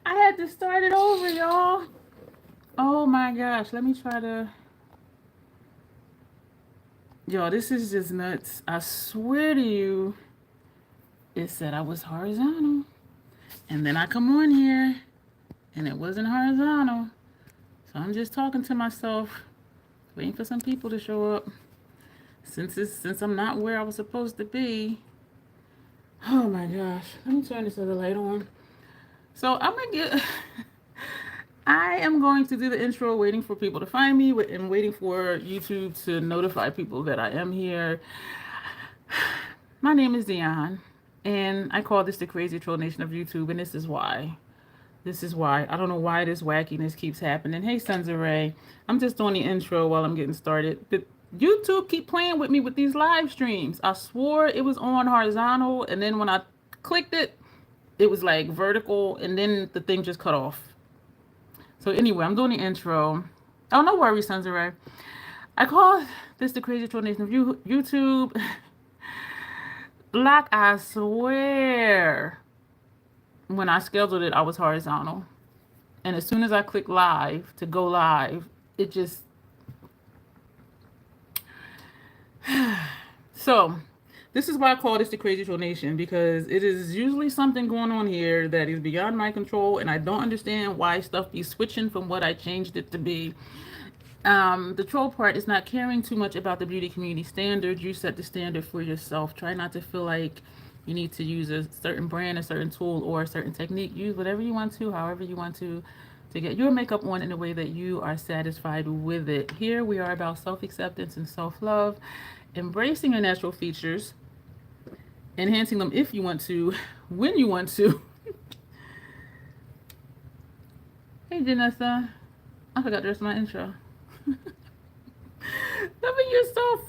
I had to start it over, y'all. Oh my gosh. Let me try to. Yo, this is just nuts. I swear to you, it said I was horizontal. And then I come on here and it wasn't horizontal. So I'm just talking to myself, waiting for some people to show up. Since I'm not where I was supposed to be. Oh my gosh. Let me turn this other light on. So I'm gonna get I am going to do the intro, waiting for people to find me and waiting for YouTube to notify people that I am here. My name is Dion, and I call this the crazy troll nation of YouTube, and this is why. This is why. I don't know why this wackiness keeps happening. Hey, Sons of Ray. I'm just doing the intro while I'm getting started. But YouTube keep playing with me with these live streams. I swore it was on horizontal, and then when I clicked it, it was like vertical, and then the thing just cut off. So anyway, I'm doing the intro. Oh, no worries, Sons of Ray. I call this the crazy troll nation of YouTube. Like I swear, when I scheduled it, I was horizontal. And as soon as I click live to go live, it just... So, this is why I call this the crazy troll nation, because it is usually something going on here that is beyond my control, and I don't understand why stuff be switching from what I changed it to be. The troll part is not caring too much about the beauty community standards. You set the standard for yourself. Try not to feel like you need to use a certain brand, a certain tool, or a certain technique. Use whatever you want to, however you want to get your makeup on in a way that you are satisfied with it. Here we are about self-acceptance and self-love, embracing your natural features, enhancing them if you want to, when you want to. Hey, Janessa. I forgot the rest of my intro. Loving yourself.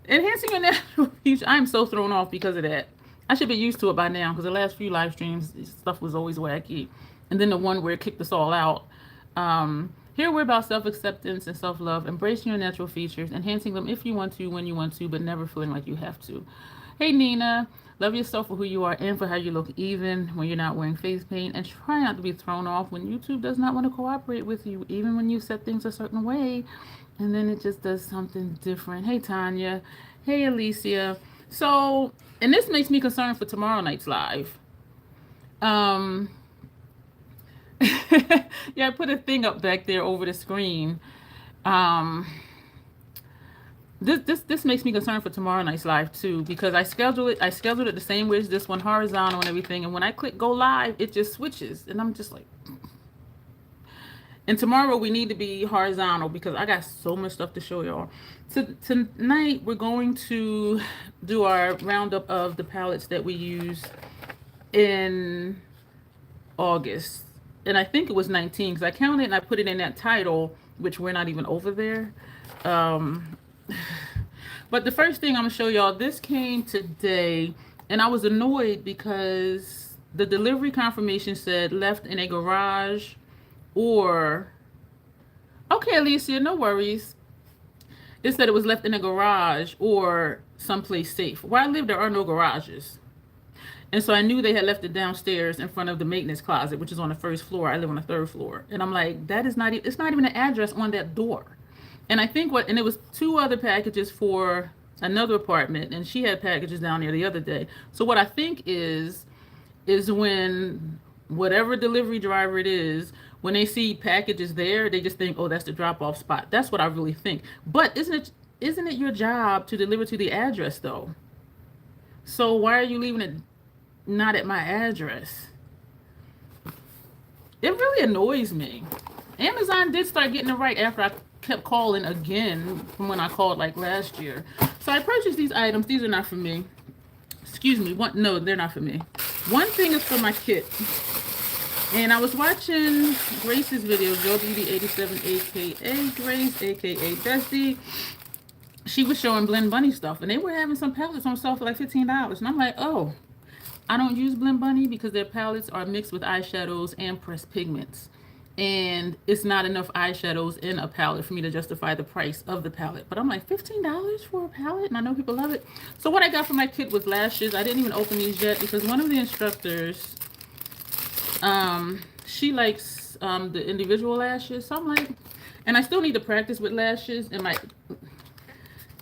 Enhancing your natural features. I'm so thrown off because of that. I should be used to it by now, because the last few live streams, stuff was always wacky. And then the one where it kicked us all out. Here we're about self-acceptance and self-love, embracing your natural features, enhancing them if you want to, when you want to, but never feeling like you have to. Hey, Nina. Love yourself for who you are and for how you look, even when you're not wearing face paint. And try not to be thrown off when YouTube does not want to cooperate with you, even when you set things a certain way. And then it just does something different. Hey, Tanya. Hey, Alicia. So, and this makes me concerned for tomorrow night's live. Yeah, I put a thing up back there over the screen. This makes me concerned for tomorrow night's live too, because I scheduled it the same way as this one, horizontal and everything, and when I click go live, it just switches, and I'm just like... And tomorrow we need to be horizontal because I got so much stuff to show y'all. So tonight we're going to do our roundup of the palettes that we used in August. And I think it was 19 because I counted and I put it in that title, which we're not even over there. But the first thing I'm gonna show y'all, this came today, and I was annoyed because the delivery confirmation said left in a garage or... Okay, Alicia, no worries. It said it was left in a garage or someplace safe. Where I live, there are no garages. And so I knew they had left it downstairs in front of the maintenance closet, which is on the first floor. I live on the third floor. And I'm like, that is not, it's not even an address on that door. And I think and it was 2 other packages for another apartment, and she had packages down there the other day. So what I think is when whatever delivery driver it is, when they see packages there, they just think, oh, that's the drop-off spot. That's what I really think. But isn't it your job to deliver to the address, though? So why are you leaving it not at my address? It really annoys me. Amazon did start getting it right after I kept calling again from when I called like last year. So I purchased these items. These are not for me. Excuse me. No, they're not for me. One thing is for my kit. And I was watching Grace's video, Joe Beauty 87, aka Grace, aka Bestie. She was showing Blend Bunny stuff, and they were having some palettes on sale for like $15. And I'm like, oh, I don't use Blend Bunny because their palettes are mixed with eyeshadows and pressed pigments. And it's not enough eyeshadows in a palette for me to justify the price of the palette. But I'm like, $15 for a palette? And I know people love it. So what I got for my kit was lashes. I didn't even open these yet because one of the instructors, she likes the individual lashes. So I'm like, and I still need to practice with lashes. And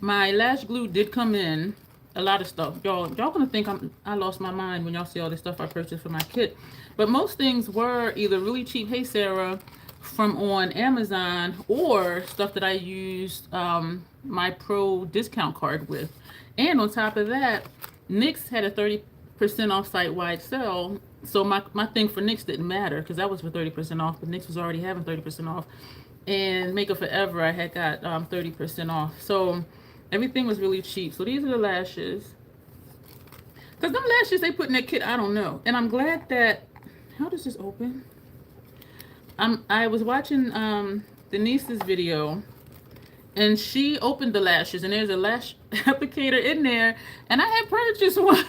my lash glue did come in a lot of stuff. Y'all gonna think I lost my mind when y'all see all this stuff I purchased for my kit. But most things were either really cheap, hey Sarah, from on Amazon, or stuff that I used my pro discount card with. And on top of that, NYX had a 30% off site-wide sale. So my thing for NYX didn't matter because that was for 30% off, but NYX was already having 30% off. And Makeup Forever, I had got 30% off. So everything was really cheap. So these are the lashes. Because them lashes they put in that kit, I don't know. And I'm glad that, how does this open? I was watching Denise's video, and she opened the lashes, and there's a lash applicator in there, and I had purchased one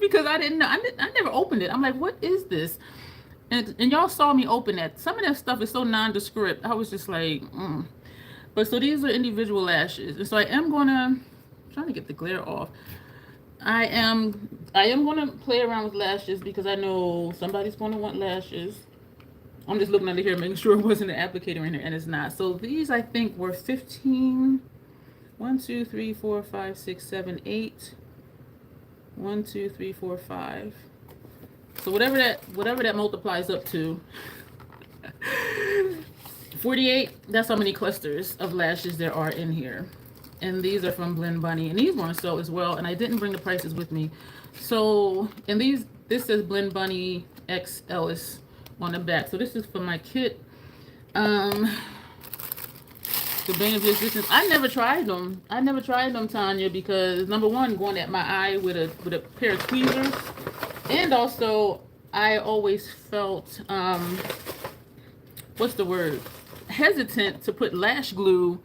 because I didn't know. I never opened it. I'm like, what is this? And y'all saw me open that. Some of that stuff is so nondescript. I was just like, But so these are individual lashes, and so I am gonna, trying to get the glare off. I am gonna play around with lashes because I know somebody's gonna want lashes. I'm just looking under here, making sure it wasn't an applicator in there, and it's not. So these I think were 15. 1, 2, 3, 4, 5, 6, 7, 8. 1, 2, 3, 4, 5. So whatever that multiplies up to. 48. That's how many clusters of lashes there are in here. And these are from Blend Bunny, and these weren't so as well. And I didn't bring the prices with me. So, and this says Blend Bunny X Ellis on the back. So this is for my kit. The Bane of Your Existence. I never tried them. Tanya, because number one, going at my eye with a pair of tweezers, and also I always felt what's the word? Hesitant to put lash glue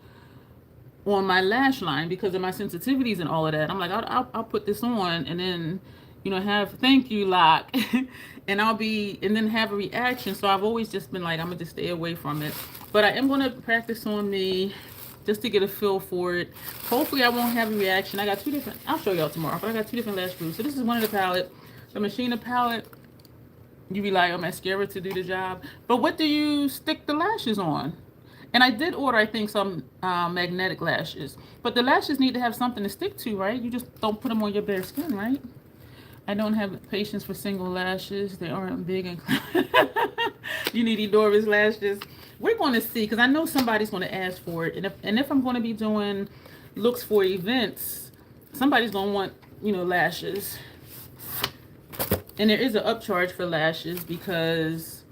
on my lash line because of my sensitivities and all of that. I'm like, I'll put this on and then, have thank you lock and then have a reaction. So I've always just been like, I'm gonna just stay away from it. But I am gonna practice on me just to get a feel for it. Hopefully I won't have a reaction. I got two different, I'll show y'all tomorrow, but I got two different lash glues. So this is one of the palette, the Machina palette. You rely on mascara to do the job. But what do you stick the lashes on? And I did order, I think, some magnetic lashes. But the lashes need to have something to stick to, right? You just don't put them on your bare skin, right? I don't have patience for single lashes. They aren't big and you need Edora's lashes. We're going to see, because I know somebody's going to ask for it. And if I'm going to be doing looks for events, somebody's going to want, lashes. And there is an upcharge for lashes because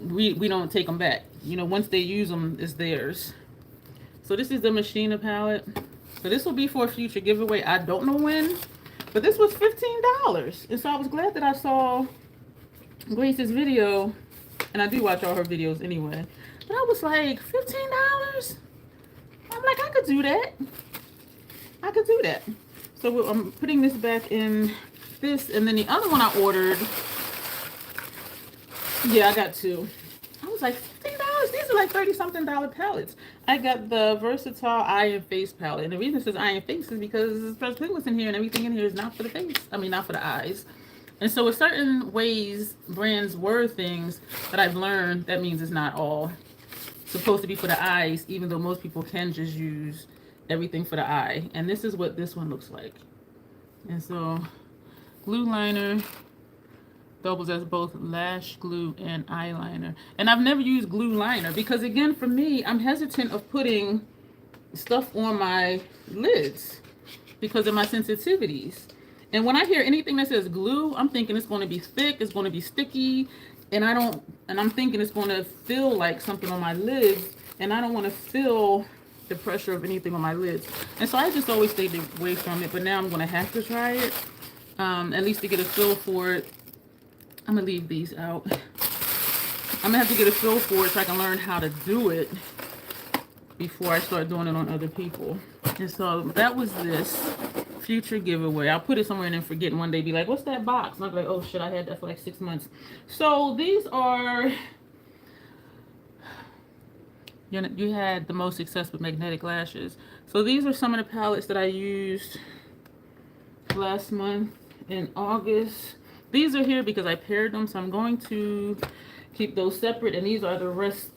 we don't take them back. Once they use them, it's theirs. So this is the Machina palette. So this will be for a future giveaway. I don't know when, but this was $15. And so I was glad that I saw Grace's video. And I do watch all her videos anyway. But I was like, $15? I'm like, I could do that. So I'm putting this back in this. And then the other one I ordered, yeah, I got two. I was like, $15? These are like $30-something palettes. I got the Versatile Eye and Face palette. And the reason it says eye and face is because there's fresh pigments in here and everything in here is not for the face. I mean, not for the eyes. And so with certain ways brands word things that I've learned, that means it's not all supposed to be for the eyes, even though most people can just use everything for the eye. And this is what this one looks like. And so glue liner doubles as both lash glue and eyeliner. And I've never used glue liner because, again, for me, I'm hesitant of putting stuff on my lids because of my sensitivities. And when I hear anything that says glue, I'm thinking it's going to be thick, it's going to be sticky, and I'm thinking it's going to feel like something on my lids, and I don't want to feel the pressure of anything on my lids. And so I just always stayed away from it, but now I'm going to have to try it, at least to get a feel for it. I'm going to leave these out. I'm going to have to get a feel for it so I can learn how to do it before I start doing it on other people. And so that was this future giveaway. I'll put it somewhere and then forget, and one day be like, what's that box? And I'll be like, oh shit, I had that for like 6 months. So these are, you had the most success with magnetic lashes. So these are some of the palettes that I used last month in August. These are here because I paired them, so I'm going to keep those separate. And these are the rest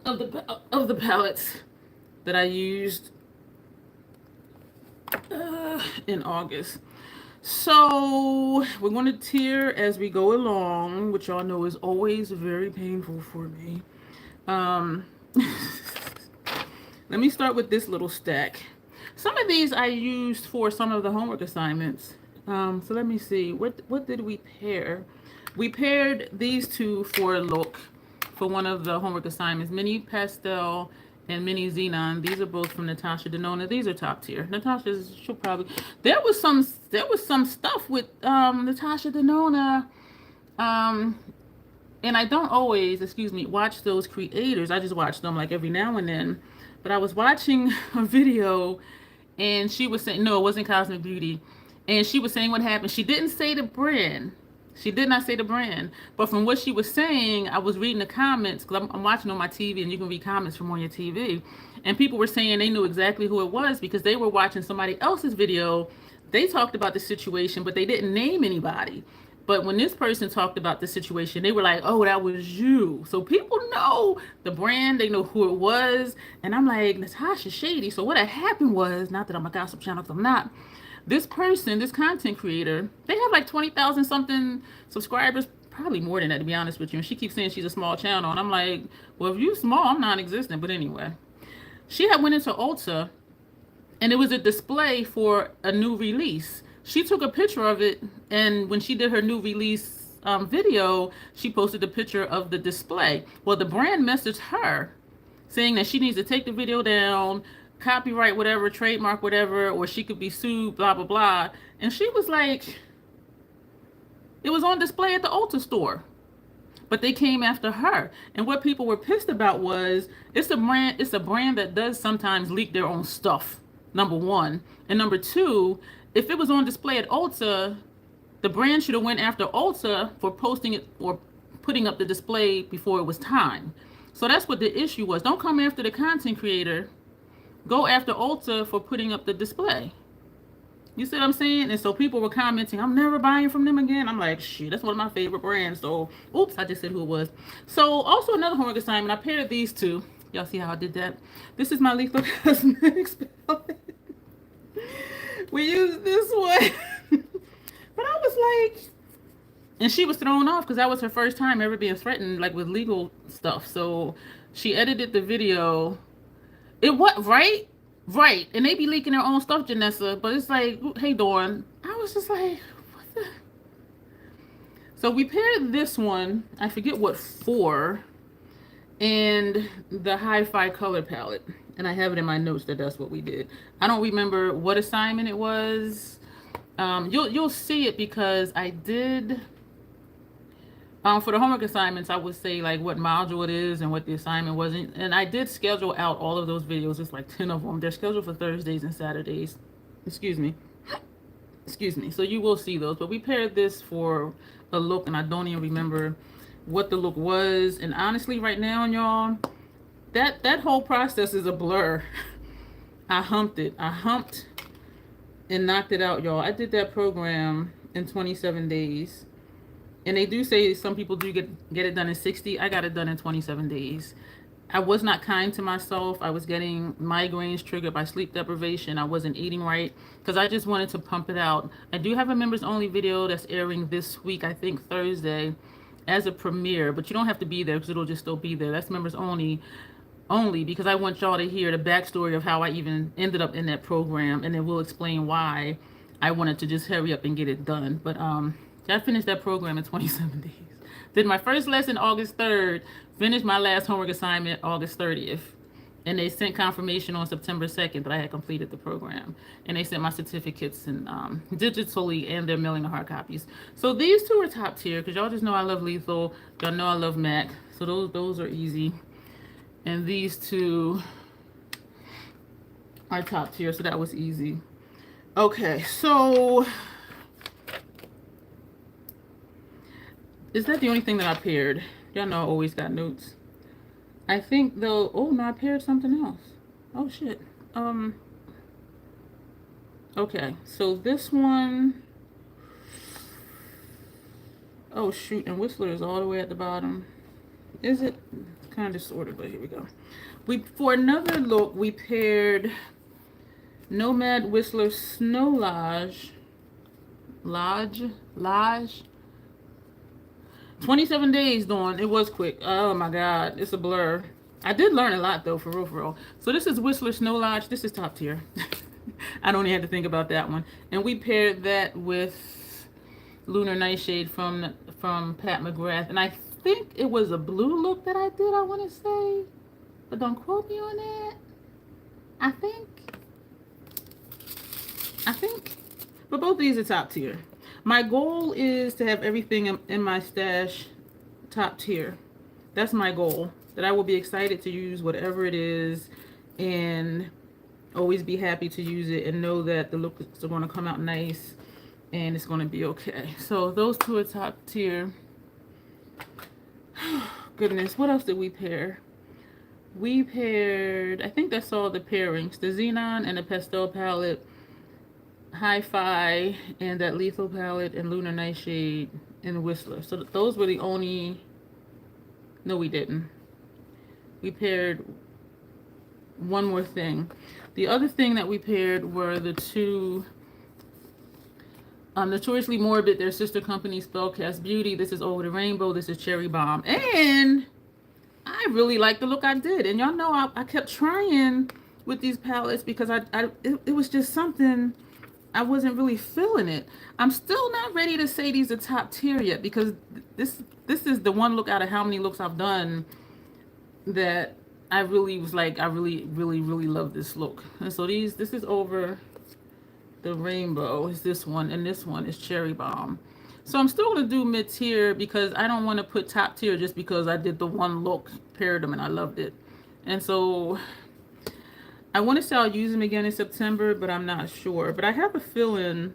of the palettes that I used in August. So we're going to tier as we go along, which y'all know is always very painful for me. Let me start with this little stack. Some of these I used for some of the homework assignments. So let me see. What did we pair? We paired these two for a look for one of the homework assignments. Mini Pastel and Mini Xenon. These are both from Natasha Denona. These are top tier. Natasha's, she'll probably, there was some stuff with Natasha Denona. And I don't always, watch those creators. I just watch them like every now and then. But I was watching a video and she was saying, no, it wasn't Cosmic Beauty. And she was saying what happened. She didn't say the brand. She did not say the brand. But from what she was saying, I was reading the comments, because I'm watching on my TV and you can read comments from on your TV. And people were saying they knew exactly who it was because they were watching somebody else's video. They talked about the situation, but they didn't name anybody. But when this person talked about the situation, they were like, oh, that was you. So people know the brand, they know who it was. And I'm like, Natasha shady. So what had happened was, not that I'm a gossip channel, because I'm not. This person, this content creator, they have like 20,000 something subscribers, probably more than that, to be honest with you. And she keeps saying she's a small channel. And I'm like, well, if you're small, I'm non-existent. But anyway, she had went into Ulta and it was a display for a new release. She took a picture of it, and when she did her new release video, she posted a picture of the display. Well, the brand messaged her saying that she needs to take the video down, copyright whatever, trademark whatever, or she could be sued, blah, blah, blah. And she was like, it was on display at the Ulta store. But they came after her. And what people were pissed about was, it's a brand that does sometimes leak their own stuff, number one. And number two, if it was on display at Ulta, the brand should have went after Ulta for posting it or putting up the display before it was time. So that's what the issue was. Don't come after the content creator. Go after Ulta for putting up the display. You see what I'm saying? And so people were commenting, I'm never buying from them again. I'm like, shit, that's one of my favorite brands. So, oops, I just said who it was. So also another homework assignment, I paired these two. Y'all see how I did that? This is my Lethal Cosmetics palette. We used this one. But I was like, and she was thrown off because that was her first time ever being threatened like with legal stuff. So she edited the video. It what right? Right. And they be leaking their own stuff, Janessa. But it's like, hey Dawn. I was just like, what the? So we paired this one, I forget what for, and the Hi-Fi color palette. And I have it in my notes that that's what we did. I don't remember what assignment it was. You'll see it because I did, for the homework assignments, I would say like what module it is and what the assignment was. And I did schedule out all of those videos. It's like 10 of them. They're scheduled for Thursdays and Saturdays. Excuse me. So you will see those. But we paired this for a look, and I don't even remember what the look was. And honestly, right now, y'all, that whole process is a blur. I humped it. I humped and knocked it out, y'all. I did that program in 27 days. And they do say some people do get it done in 60. I got it done in 27 days. I was not kind to myself. I was getting migraines triggered by sleep deprivation. I wasn't eating right because I just wanted to pump it out. I do have a members only video that's airing this week, I think Thursday, as a premiere. But you don't have to be there because it'll just still be there. That's members only because I want y'all to hear the backstory of how I even ended up in that program, and then we'll explain why I wanted to just hurry up and get it done. But I finished that program in 27 days. Did my first lesson August 3rd, finished my last homework assignment August 30th, and they sent confirmation on September 2nd that I had completed the program, and they sent my certificates and digitally, and they're mailing the hard copies. So these two are top tier because y'all just know I love Lethal. Y'all know I love MAC, so those are easy. And these two are top tier, so that was easy. Okay, so is that the only thing that I paired? Y'all know I always got notes. I think though, oh no, I paired something else. Oh shit. Okay, so this one, oh shoot, and Whistler is all the way at the bottom. Is it kind of disordered? But here we go. For another look, we paired Nomad Whistler Snow Lodge. 27 days, Dawn. It was quick. Oh my God, it's a blur. I did learn a lot though, for real, for real. So this is Whistler Snow Lodge. This is top tier. I don't even have to think about that one. And we paired that with Lunar Nightshade from Pat McGrath. And I think it was a blue look that I did, I want to say. But don't quote me on that. I think. But both of these are top tier. My goal is to have everything in my stash top tier. That's my goal. That I will be excited to use whatever it is and always be happy to use it and know that the looks are going to come out nice and it's going to be okay. So those two are top tier. Goodness, what else did we pair? We paired, I think that's all the pairings. The Xenon and the Pastel palette, Hi-Fi and that Lethal palette, and Lunar Nightshade and Whistler. So those were the only... No, we didn't. We paired one more thing. The other thing that we paired were the two Notoriously Morbid, their sister company, Spellcast Beauty. This is Over the Rainbow. This is Cherry Bomb. And I really like the look I did. And y'all know I kept trying with these palettes because it was just something... I wasn't really feeling it. I'm still not ready to say these are top tier yet because this is the one look out of how many looks I've done that I really was like, I really love this look. And so this is Over the Rainbow is this one, and this one is Cherry Bomb. So I'm still gonna do mid tier because I don't want to put top tier just because I did the one look, paired them, and I loved it. And so I want to say I'll use them again in September, but I'm not sure. But I have a feeling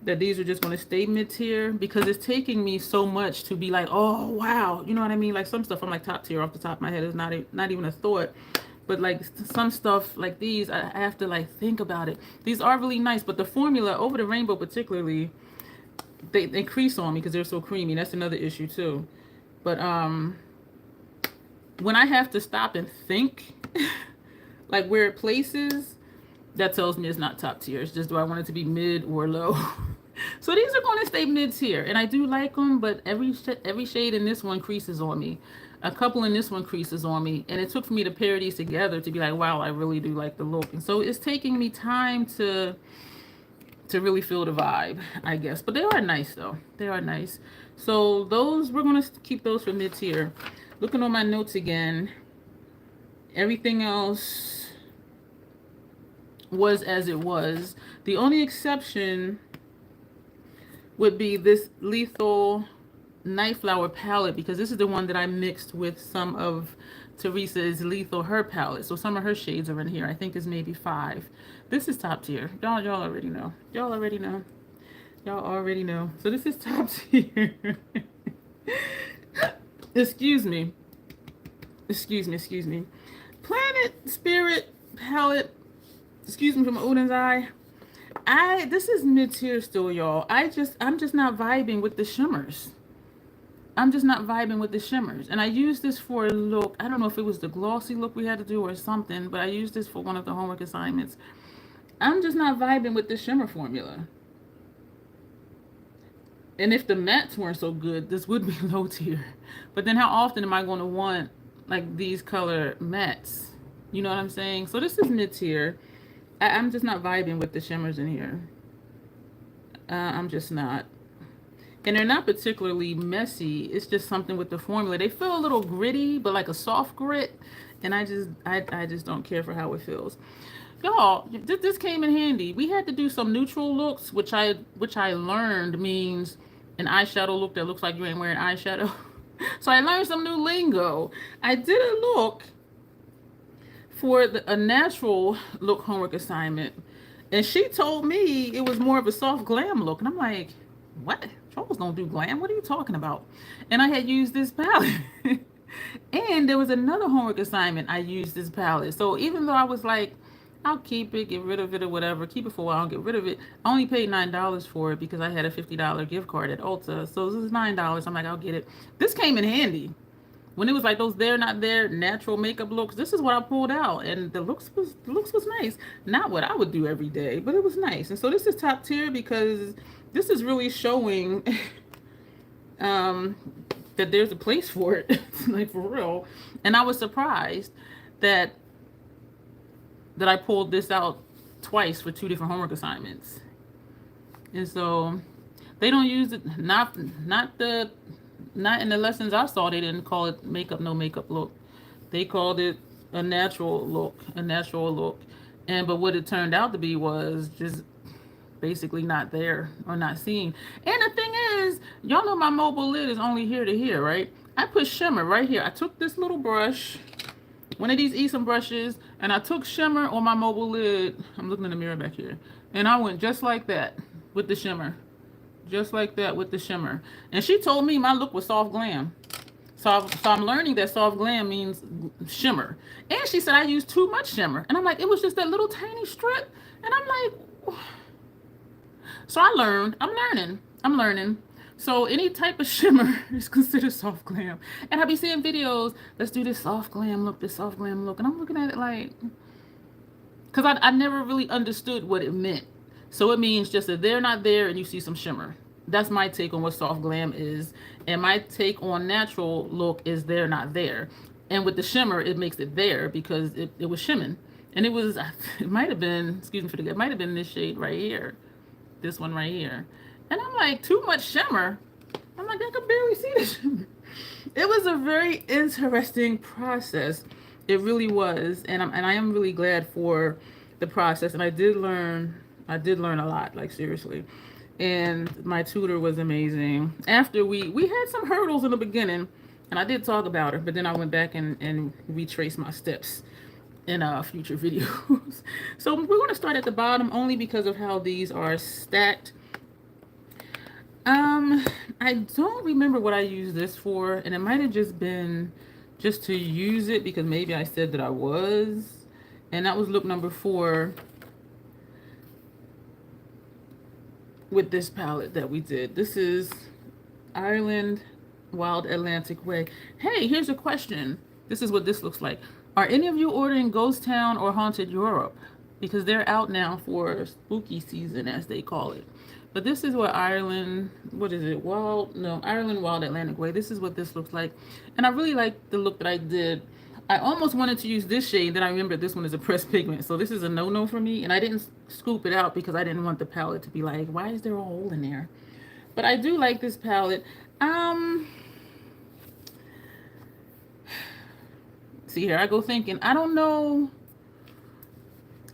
that these are just going to stay mid-tier because it's taking me so much to be like, oh, wow. You know what I mean? Like some stuff I'm like top tier off the top of my head is not even a thought. But like some stuff like these, I have to like think about it. These are really nice, but the formula, Over the Rainbow particularly, they increase on me because they're so creamy. That's another issue too. But when I have to stop and think... like where it places, that tells me it's not top tier. It's just, do I want it to be mid or low? So these are going to stay mid tier, and I do like them, but every shade in this one creases on me. A couple in this one creases on me, and it took for me to pair these together to be like, wow, I really do like the look. And so it's taking me time to really feel the vibe, I guess. But they are nice though. They are nice. So those, we're going to keep those for mid tier. Looking on my notes again, everything else was as it was. The only exception would be this Lethal Night Flower palette because this is the one that I mixed with some of Teresa's Lethal her palette. So some of her shades are in here. I think is maybe 5. This is top tier. Y'all already know. Y'all already know. Y'all already know. So this is top tier. Excuse me. Planet Spirit palette. Excuse me, from Odin's Eye. This is mid-tier still, y'all. I'm just not vibing with the shimmers. I'm just not vibing with the shimmers. And I used this for a look. I don't know if it was the glossy look we had to do or something, but I used this for one of the homework assignments. I'm just not vibing with the shimmer formula. And if the mattes weren't so good, this would be low tier. But then how often am I going to want like these color mattes? You know what I'm saying? So this is mid-tier. I'm just not vibing with the shimmers in here. I'm just not. And they're not particularly messy. It's just something with the formula. They feel a little gritty, but like a soft grit. And I just don't care for how it feels. Y'all, this came in handy. We had to do some neutral looks, which I learned means an eyeshadow look that looks like you ain't wearing eyeshadow. So I learned some new lingo. I did a look for a natural look homework assignment, and she told me it was more of a soft glam look, and I'm like, what? Trolls don't do glam. What are you talking about? And I had used this palette. And there was another homework assignment I used this palette. So even though I was like, I'll keep it, get rid of it or whatever, keep it for a while and get rid of it, I only paid $9 for it because I had a $50 gift card at Ulta. So this is $9. I'm like, I'll get it. This came in handy when it was like those there not there natural makeup looks, this is what I pulled out, and the looks was nice. Not what I would do every day, but it was nice. And so this is top tier because this is really showing that there's a place for it, like for real. And I was surprised that I pulled this out twice for 2 different homework assignments. And so they don't use it, not in the lessons I saw, they didn't call it makeup no makeup look. They called it a natural look, And but what it turned out to be was just basically not there or not seen. And the thing is, y'all know my mobile lid is only here to here, right? I put shimmer right here. I took this little brush, one of these Esom brushes, and I took shimmer on my mobile lid. I'm looking in the mirror back here. And I went just like that with the shimmer. Just like that with the shimmer. And she told me my look was soft glam. So I'm learning that soft glam means shimmer. And she said I used too much shimmer. And I'm like, it was just that little tiny strip. And I'm like, so I learned. I'm learning. So any type of shimmer is considered soft glam. And I be seeing videos, let's do this soft glam look, And I'm looking at it like, because I never really understood what it meant. So it means just that they're not there and you see some shimmer. That's my take on what soft glam is. And my take on natural look is they're not there. And with the shimmer, it makes it there because it was shimming. And it might have been, excuse me for the, it might have been this shade right here. This one right here. And I'm like, too much shimmer. I'm like, I could barely see the shimmer. It was a very interesting process. It really was. And I am really glad for the process. And I did learn a lot, like seriously. And my tutor was amazing. After we had some hurdles in the beginning, and I did talk about it, but then I went back and retraced my steps in future videos. So we're going to start at the bottom only because of how these are stacked. I don't remember what I used this for, and it might have just been just to use it because maybe I said that I was, and that was look number 4 with this palette that we did. This is Ireland Wild Atlantic Way. Hey, here's a question. This is what this looks like. Are any of you ordering Ghost Town or Haunted Europe? Because they're out now for spooky season, as they call it. But this is what Ireland, what is it? Ireland Wild Atlantic Way. This is what this looks like. And I really like the look that I did. I almost wanted to use this shade, then I remembered this one is a pressed pigment. So this is a no-no for me. And I didn't scoop it out because I didn't want the palette to be like, why is there a hole in there? But I do like this palette. See, here I go thinking, I don't know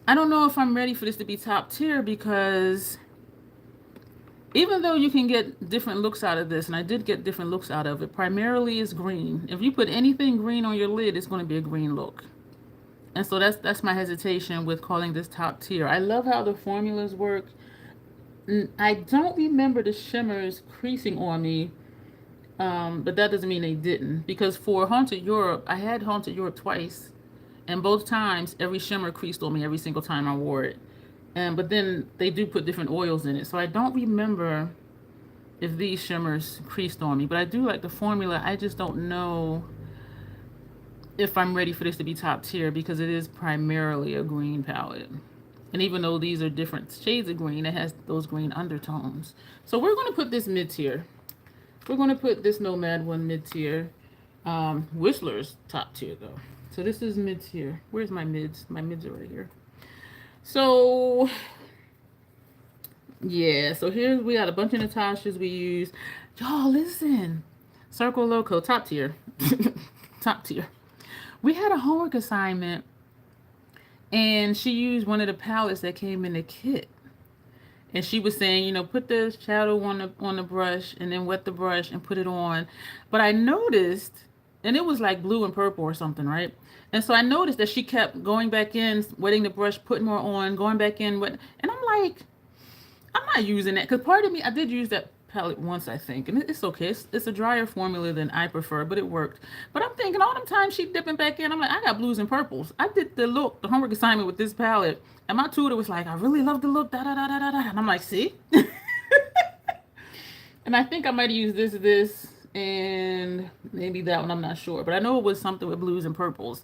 if I'm ready for this to be top tier because even though you can get different looks out of this, and I did get different looks out of it, primarily is green. If you put anything green on your lid, it's going to be a green look. And so that's my hesitation with calling this top tier. I love how the formulas work. I don't remember the shimmers creasing on me, but that doesn't mean they didn't. Because for Haunted Europe, I had Haunted Europe twice, and both times every shimmer creased on me every single time I wore it. But then they do put different oils in it. So I don't remember if these shimmers creased on me. But I do like the formula. I just don't know if I'm ready for this to be top tier because it is primarily a green palette. And even though these are different shades of green, it has those green undertones. So we're going to put this mid-tier. We're going to put this Nomad one mid-tier. Whistler's top tier, though. So this is mid-tier. Where's my mids? My mids are right here. So, yeah, so here we got a bunch of Natashas we use. Y'all, listen. Circle Loco, top tier. Top tier. We had a homework assignment, and she used one of the palettes that came in the kit. And she was saying, you know, put the shadow on the brush, and then wet the brush and put it on. But I noticed, and it was like blue and purple or something, right? And so I noticed that she kept going back in, wetting the brush, putting more on, going back in, and I'm like, I'm not using that. Because part of me, I did use that palette once, I think. And it's okay. It's a drier formula than I prefer, but it worked. But I'm thinking all them times she dipping back in, I'm like, I got blues and purples. I did the homework assignment with this palette. And my tutor was like, I really love the look, da-da-da-da-da. And I'm like, see? And I think I might use this, and maybe that one, I'm not sure. But I know it was something with blues and purples.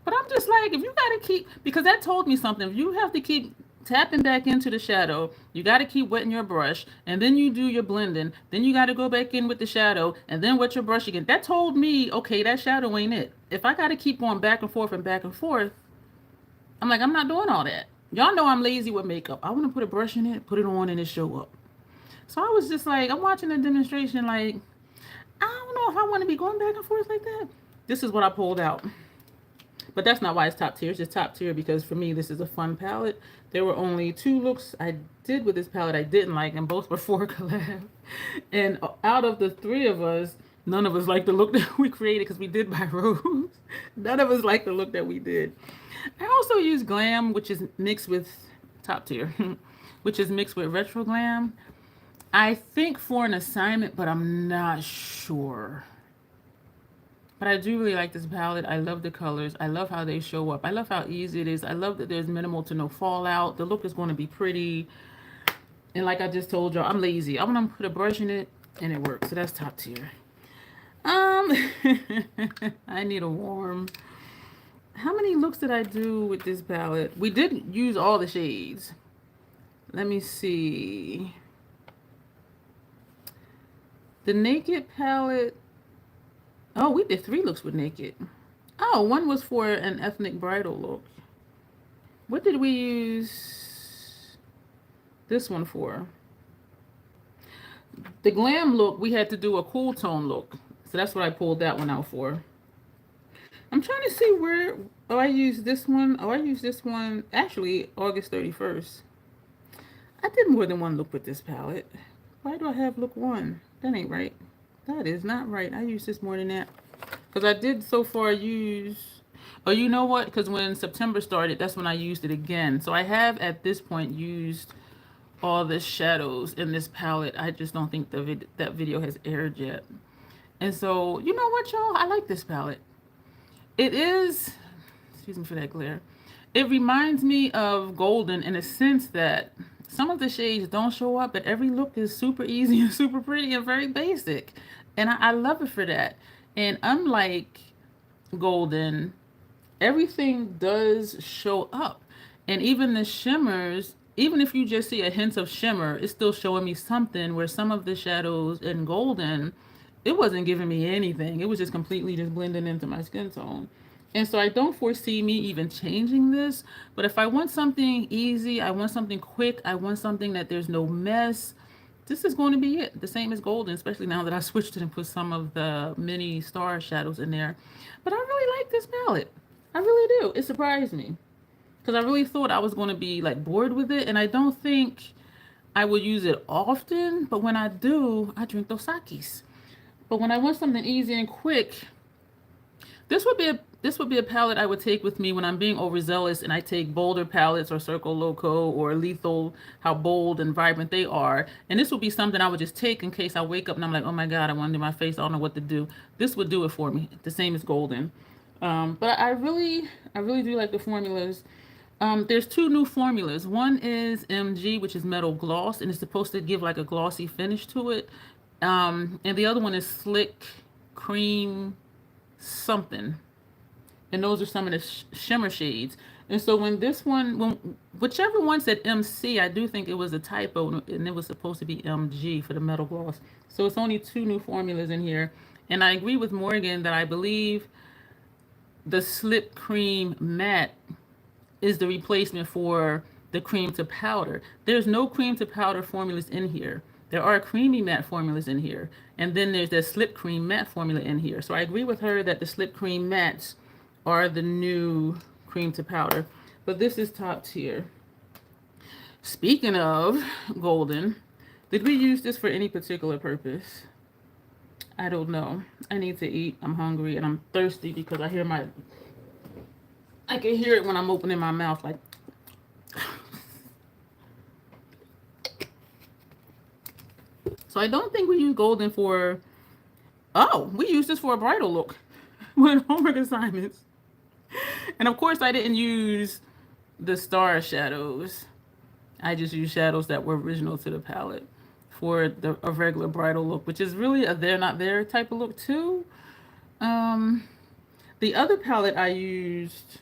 But I'm just like, if you got to keep, because that told me something. If you have to keep tapping back into the shadow, you got to keep wetting your brush, and then you do your blending. Then you got to go back in with the shadow, and then wet your brush again. That told me, okay, that shadow ain't it. If I got to keep going back and forth and back and forth, I'm like, I'm not doing all that. Y'all know I'm lazy with makeup. I want to put a brush in it, put it on, and it show up. So I was just like, I'm watching a demonstration, like, I don't know if I want to be going back and forth like that. This is what I pulled out. But that's not why it's top tier. It's just top tier because for me, this is a fun palette. There were only 2 looks I did with this palette I didn't like, and both were for collab. And out of the 3 of us, none of us liked the look that we created because we did by Rose. None of us liked the look that we did. I also use Glam, which is mixed with top tier, which is mixed with Retro Glam. I think for an assignment, but I'm not sure. But I do really like this palette. I love the colors. I love how they show up. I love how easy it is. I love that there's minimal to no fallout. The look is going to be pretty. And like I just told y'all, I'm lazy. I want to put a brush in it and it works. So that's top tier. I need a warm. How many looks did I do with this palette? We didn't use all the shades. Let me see. The Naked palette. Oh, we did 3 looks with Naked. Oh, one was for an ethnic bridal look. What did we use this one for? The Glam look, we had to do a cool tone look. So that's what I pulled that one out for. I'm trying to see where, oh, I used this one. Oh, I used this one, actually, August 31st. I did more than one look with this palette. Why do I have look 1? That ain't right. That is not right. I used this more than that. Because I did so far use, oh, you know what? Because when September started, that's when I used it again. So I have at this point used all the shadows in this palette. I just don't think that video has aired yet. And so, you know what, y'all? I like this palette. It is, excuse me for that glare. It reminds me of Golden in a sense that some of the shades don't show up, but every look is super easy and super pretty and very basic. And I love it for that. And unlike Golden, everything does show up. And even the shimmers, even if you just see a hint of shimmer, it's still showing me something, where some of the shadows in Golden, it wasn't giving me anything. It was just completely just blending into my skin tone. And so I don't foresee me even changing this. But if I want something easy, I want something quick, I want something that there's no mess, this is going to be it. The same as Golden, especially now that I switched it and put some of the mini star shadows in there. But I really like this palette. I really do. It surprised me. Because I really thought I was going to be like bored with it. And I don't think I would use it often. But when I do, I drink those sakis. But when I want something easy and quick, this would be a palette I would take with me when I'm being overzealous and I take bolder palettes or Circle Loco or Lethal, how bold and vibrant they are. And this would be something I would just take in case I wake up and I'm like, oh my God, I want to do my face. I don't know what to do. This would do it for me. The same as Golden. But I really do like the formulas. There's 2 new formulas. One is MG, which is Metal Gloss, and it's supposed to give like a glossy finish to it. And the other one is Slick Cream something. And those are some of the shimmer shades. And so when this one, whichever one said MC, I do think it was a typo, and it was supposed to be MG for the Metal Gloss. So it's only 2 new formulas in here. And I agree with Morgan that I believe the Slip Cream Matte is the replacement for the cream to powder. There's no cream to powder formulas in here. There are creamy matte formulas in here. And then there's that Slip Cream Matte formula in here. So I agree with her that the Slip Cream Mattes are the new cream to powder. But this is top tier. Speaking of Golden, did we use this for any particular purpose? I don't know. I need to eat. I'm hungry and I'm thirsty because I can hear it when I'm opening my mouth like. So I don't think we use Golden for, oh, we used this for a bridal look with homework assignments. And of course I didn't use the star shadows. I just used shadows that were original to the palette for a regular bridal look, which is really a they're not there type of look too. The other palette I used,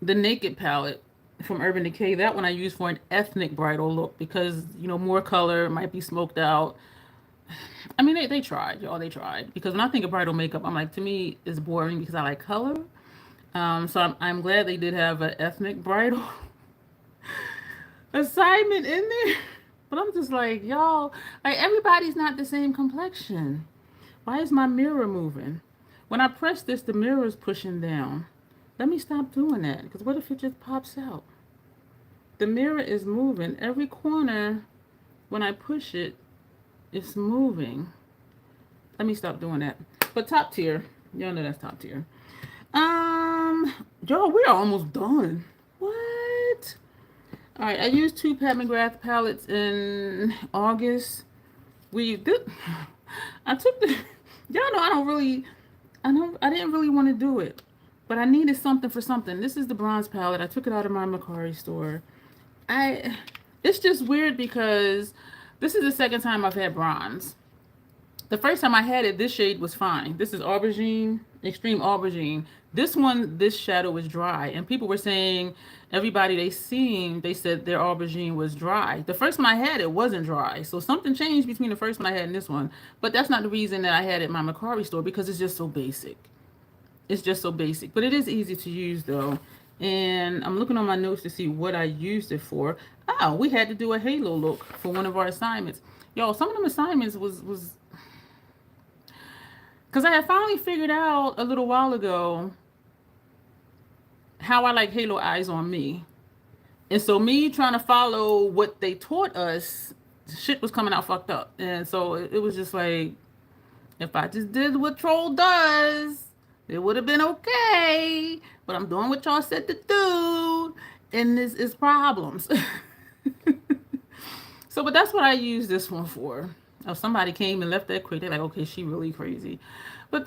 the Naked palette from Urban Decay, that one I used for an ethnic bridal look because, you know, more color, might be smoked out. I mean, they tried, y'all, they tried. Because when I think of bridal makeup, I'm like, to me, it's boring because I like color. So I'm glad they did have an ethnic bridal assignment in there. But I'm just like, y'all, like everybody's not the same complexion. Why is my mirror moving? When I press this, the mirror is pushing down. Let me stop doing that, because what if it just pops out? The mirror is moving. Every corner, when I push it, it's moving. Let me stop doing that. But top tier, y'all know that's top tier. Y'all, we are almost done. What? All right, I used 2 Pat McGrath palettes in August. I took the, y'all know I didn't really want to do it, but I needed something for something. This is the bronze palette. I took it out of my Mercari store. It's just weird because this is the second time I've had bronze. The first time I had it, this shade was fine. This is Aubergine, Extreme Aubergine. This one, this shadow is dry. And people were saying, everybody they said their Aubergine was dry. The first one I had, it wasn't dry. So something changed between the first one I had and this one. But that's not the reason that I had it at my Mercari store, because it's just so basic. It's just so basic. But it is easy to use though. And I'm looking on my notes to see what I used it for. Oh, we had to do a halo look for one of our assignments. Y'all, some of them assignments was because I had finally figured out a little while ago how I like halo eyes on me. And so me trying to follow what they taught us, shit was coming out fucked up. And so it was just like, if I just did what Troll does, it would have been okay. But I'm doing what y'all said to do, and this is problems. So, but that's what I use this one for. If somebody came and left that quick, they're like, okay, she really crazy. But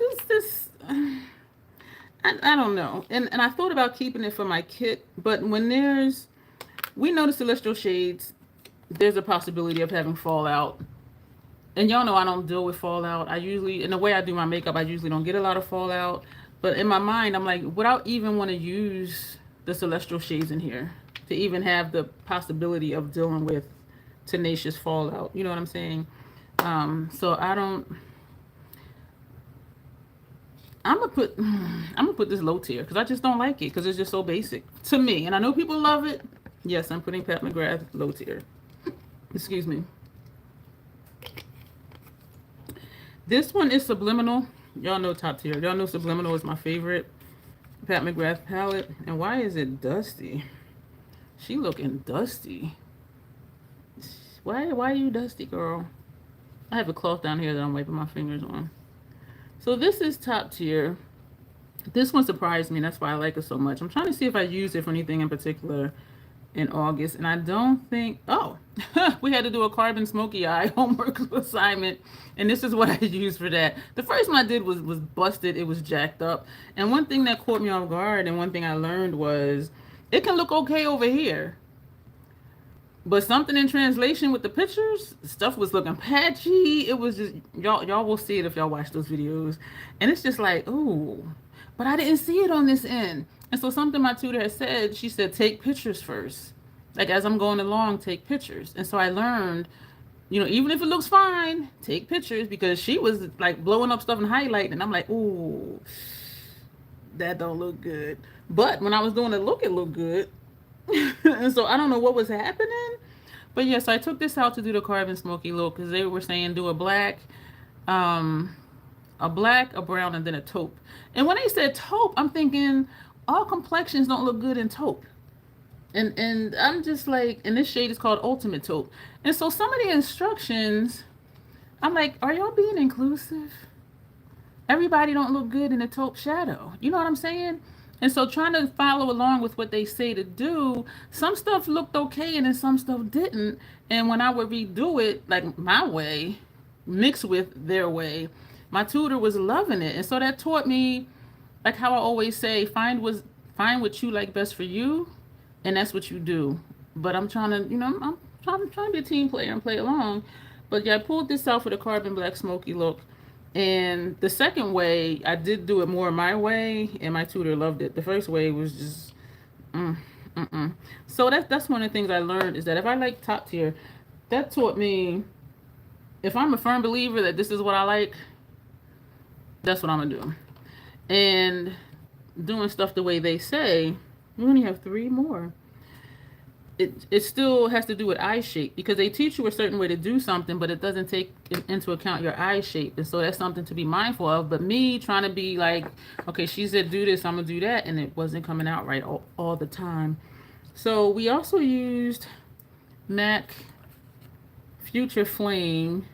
I don't know. And I thought about keeping it for my kit, but when we know the celestial shades, there's a possibility of having fallout. And y'all know I don't deal with fallout. In the way I do my makeup, I usually don't get a lot of fallout. But in my mind, I'm like, would I even want to use the celestial shades in here to even have the possibility of dealing with tenacious fallout? You know what I'm saying? So I'm gonna put this low tier because I just don't like it because it's just so basic to me. And I know people love it. Yes, I'm putting Pat McGrath low tier. Excuse me. This one is Subliminal. Y'all know top tier. Y'all know Subliminal is my favorite Pat McGrath palette. And why is it dusty? She looking dusty. Why are you dusty, girl? I have a cloth down here that I'm wiping my fingers on. So this is top tier. This one surprised me. That's why I like it so much. I'm trying to see if I use it for anything in particular in August. And I don't think... Oh, we had to do a carbon smoky eye homework assignment. And this is what I used for that. The first one I did was busted. It was jacked up. And one thing that caught me off guard and one thing I learned was it can look okay over here. But something in translation with the pictures, stuff was looking patchy. It was just, y'all will see it if y'all watch those videos. And it's just like, ooh, but I didn't see it on this end. And so something my tutor had said, she said, take pictures first. Like as I'm going along, take pictures. And so I learned, you know, even if it looks fine, take pictures, because she was like blowing up stuff and highlighting. And I'm like, ooh, that don't look good. But when I was doing the look, it looked good. And so I don't know what was happening, but yes, I took this out to do the carbon smoky look because they were saying do a black, a brown, and then a taupe. And when they said taupe, I'm thinking all complexions don't look good in taupe. And I'm just like, and this shade is called Ultimate Taupe. And so some of the instructions, I'm like, are y'all being inclusive? Everybody don't look good in a taupe shadow. You know what I'm saying? And so trying to follow along with what they say to do, some stuff looked okay and then some stuff didn't. And when I would redo it, like my way, mixed with their way, my tutor was loving it. And so that taught me, like how I always say, find what you like best for you, and that's what you do. But I'm trying to, you know, I'm I'm trying to be a team player and play along. But yeah, I pulled this out for the carbon black smoky look. And the second way, I did do it more my way, and my tutor loved it. The first way was just, mm, mm-mm. So that's one of the things I learned is that if I like top tier, that taught me if I'm a firm believer that this is what I like, that's what I'm gonna do. And doing stuff the way they say, we only have 3 more. It still has to do with eye shape because they teach you a certain way to do something, but it doesn't take into account your eye shape. And so that's something to be mindful of. But me trying to be like, okay, she said do this, I'm going to do that. And it wasn't coming out right all the time. So we also used MAC Future Flame.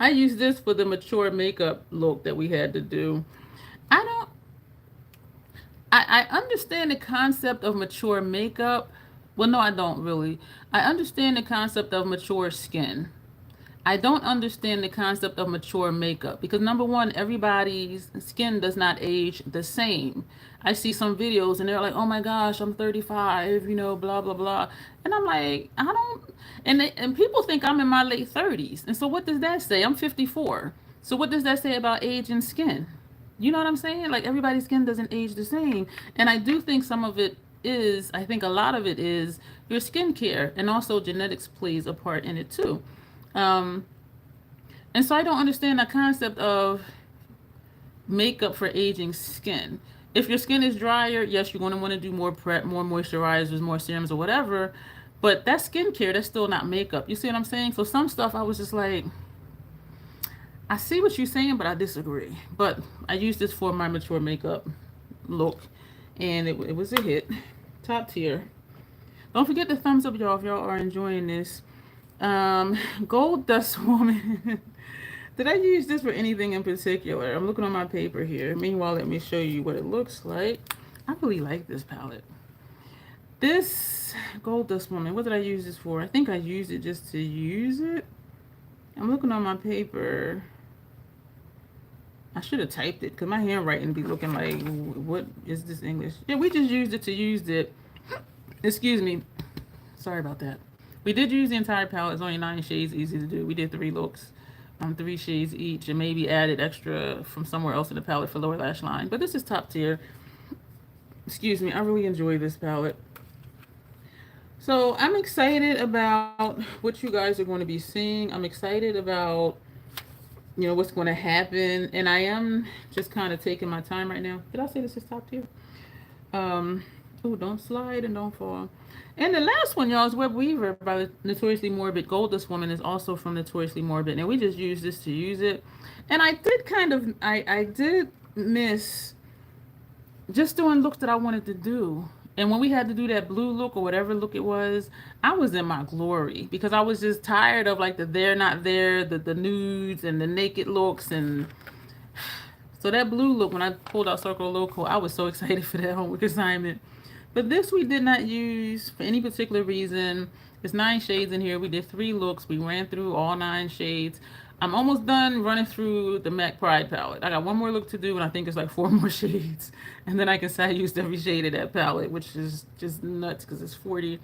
I used this for the mature makeup look that we had to do. I understand the concept of mature makeup. Well, no, I don't really. I understand the concept of mature skin. I don't understand the concept of mature makeup because number one, everybody's skin does not age the same. I see some videos and they're like, "Oh my gosh, I'm 35, blah blah blah," and I'm like, I don't. And people think I'm in my late 30s, and so what does that say? I'm 54. So what does that say about age and skin? You know what I'm saying? Like everybody's skin doesn't age the same, and I do think some of it is. I think a lot of it is your skincare, and also genetics plays a part in it too. Um, and so I don't understand the concept of makeup for aging skin. If your skin is drier, yes, you're going to want to do more prep, more moisturizers, more serums, or whatever. But that's skincare. That's still not makeup. You see what I'm saying? So some stuff I was just like, I see what you're saying, but I disagree. But I used this for my mature makeup look, and it was a hit. Top tier. Don't forget the thumbs up, y'all, if y'all are enjoying this. Gold Dust Woman. Did I use this for anything in particular? I'm looking on my paper here. Meanwhile, let me show you what it looks like. I really like this palette. This Gold Dust Woman, what did I use this for? I think I used it just to use it. I'm looking on my paper. I should have typed it because my handwriting be looking like, what is this English? Yeah, we just used it to use it. Excuse me. Sorry about that. We did use the entire palette. It's only 9 shades, easy to do. We did 3 looks, 3 shades each, and maybe added extra from somewhere else in the palette for lower lash line. But this is top tier. Excuse me. I really enjoy this palette. So I'm excited about what you guys are going to be seeing. I'm excited about what's going to happen, and I am just kind of taking my time right now. Did I say this is top tier? Oh, don't slide and don't fall. And the last one, y'all, is Web Weaver by the Notoriously Morbid. Gold Dust Woman is also from Notoriously Morbid, and we just used this to use it. And I did I did miss just doing looks that I wanted to do. And when we had to do that blue look or whatever look it was, I was in my glory because I was just tired of like the they're not there, the nudes and the naked looks. And so that blue look, when I pulled out Circle Loco, I was so excited for that homework assignment. But this we did not use for any particular reason. There's 9 shades in here. We did 3 looks. We ran through all 9 shades. I'm almost done running through the MAC Pride palette. I got one more look to do, and I think it's like 4 more shades. And then I can say I used every shade of that palette, which is just nuts because it's 40.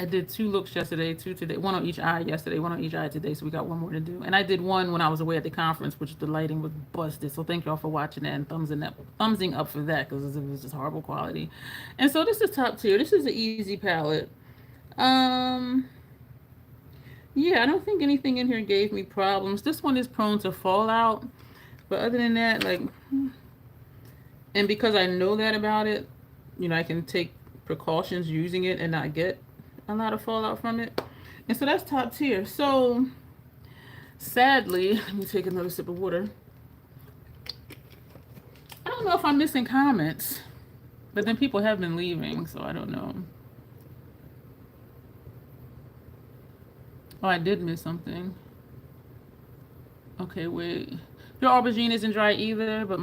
I did 2 looks yesterday, 2 today, 1 on each eye yesterday, 1 on each eye today, so we got 1 more to do. And I did 1 when I was away at the conference, which the lighting was busted. So thank y'all for watching that and thumbsing up for that because it was just horrible quality. And so this is top tier. This is an easy palette. Yeah, I don't think anything in here gave me problems. This one is prone to fallout. But other than that, like, and because I know that about it, I can take precautions using it and not get a lot of fallout from it. And so that's top tier. So sadly, let me take another sip of water. I don't know if I'm missing comments, but then people have been leaving, so I don't know. Oh, I did miss something. Okay, wait. Your aubergine isn't dry either, but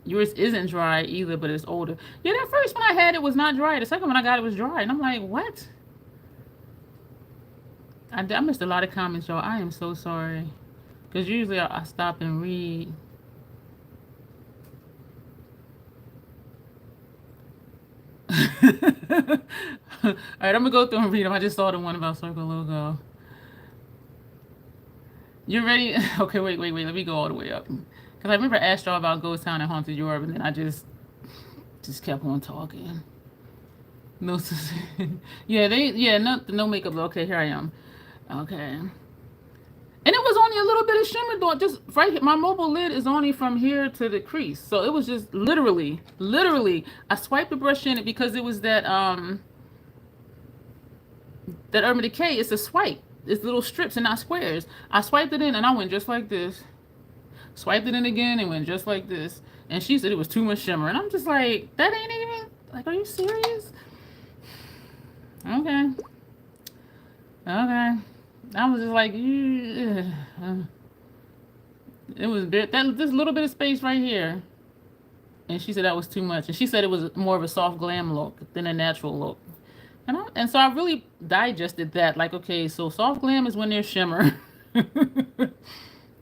yours isn't dry either, but it's older. Yeah, that first one I had, it was not dry. The second one I got, it was dry. And I'm like, what? I missed a lot of comments, y'all. I am so sorry. Because usually I stop and read. All right, I'm gonna go through and read them. I just saw the one about Circle Logo. You ready? Okay, wait. Let me go all the way up. Because I remember I asked y'all about Ghost Town and Haunted Europe, and then I just kept on talking. No, no makeup. Okay, here I am. Okay. And it was only a little bit of shimmer doing just right here. My mobile lid is only from here to the crease. So it was just literally, I swiped the brush in it because it was that Urban Decay. It's a swipe. It's little strips and not squares. I swiped it in and I went just like this. Swiped it in again and went just like this. And she said it was too much shimmer. And I'm just like, that ain't even, like, are you serious? Okay. I was just like, it was this little bit of space right here. And she said that was too much. And she said it was more of a soft glam look than a natural look. And so I really digested that. Like, okay, so soft glam is when there's shimmer.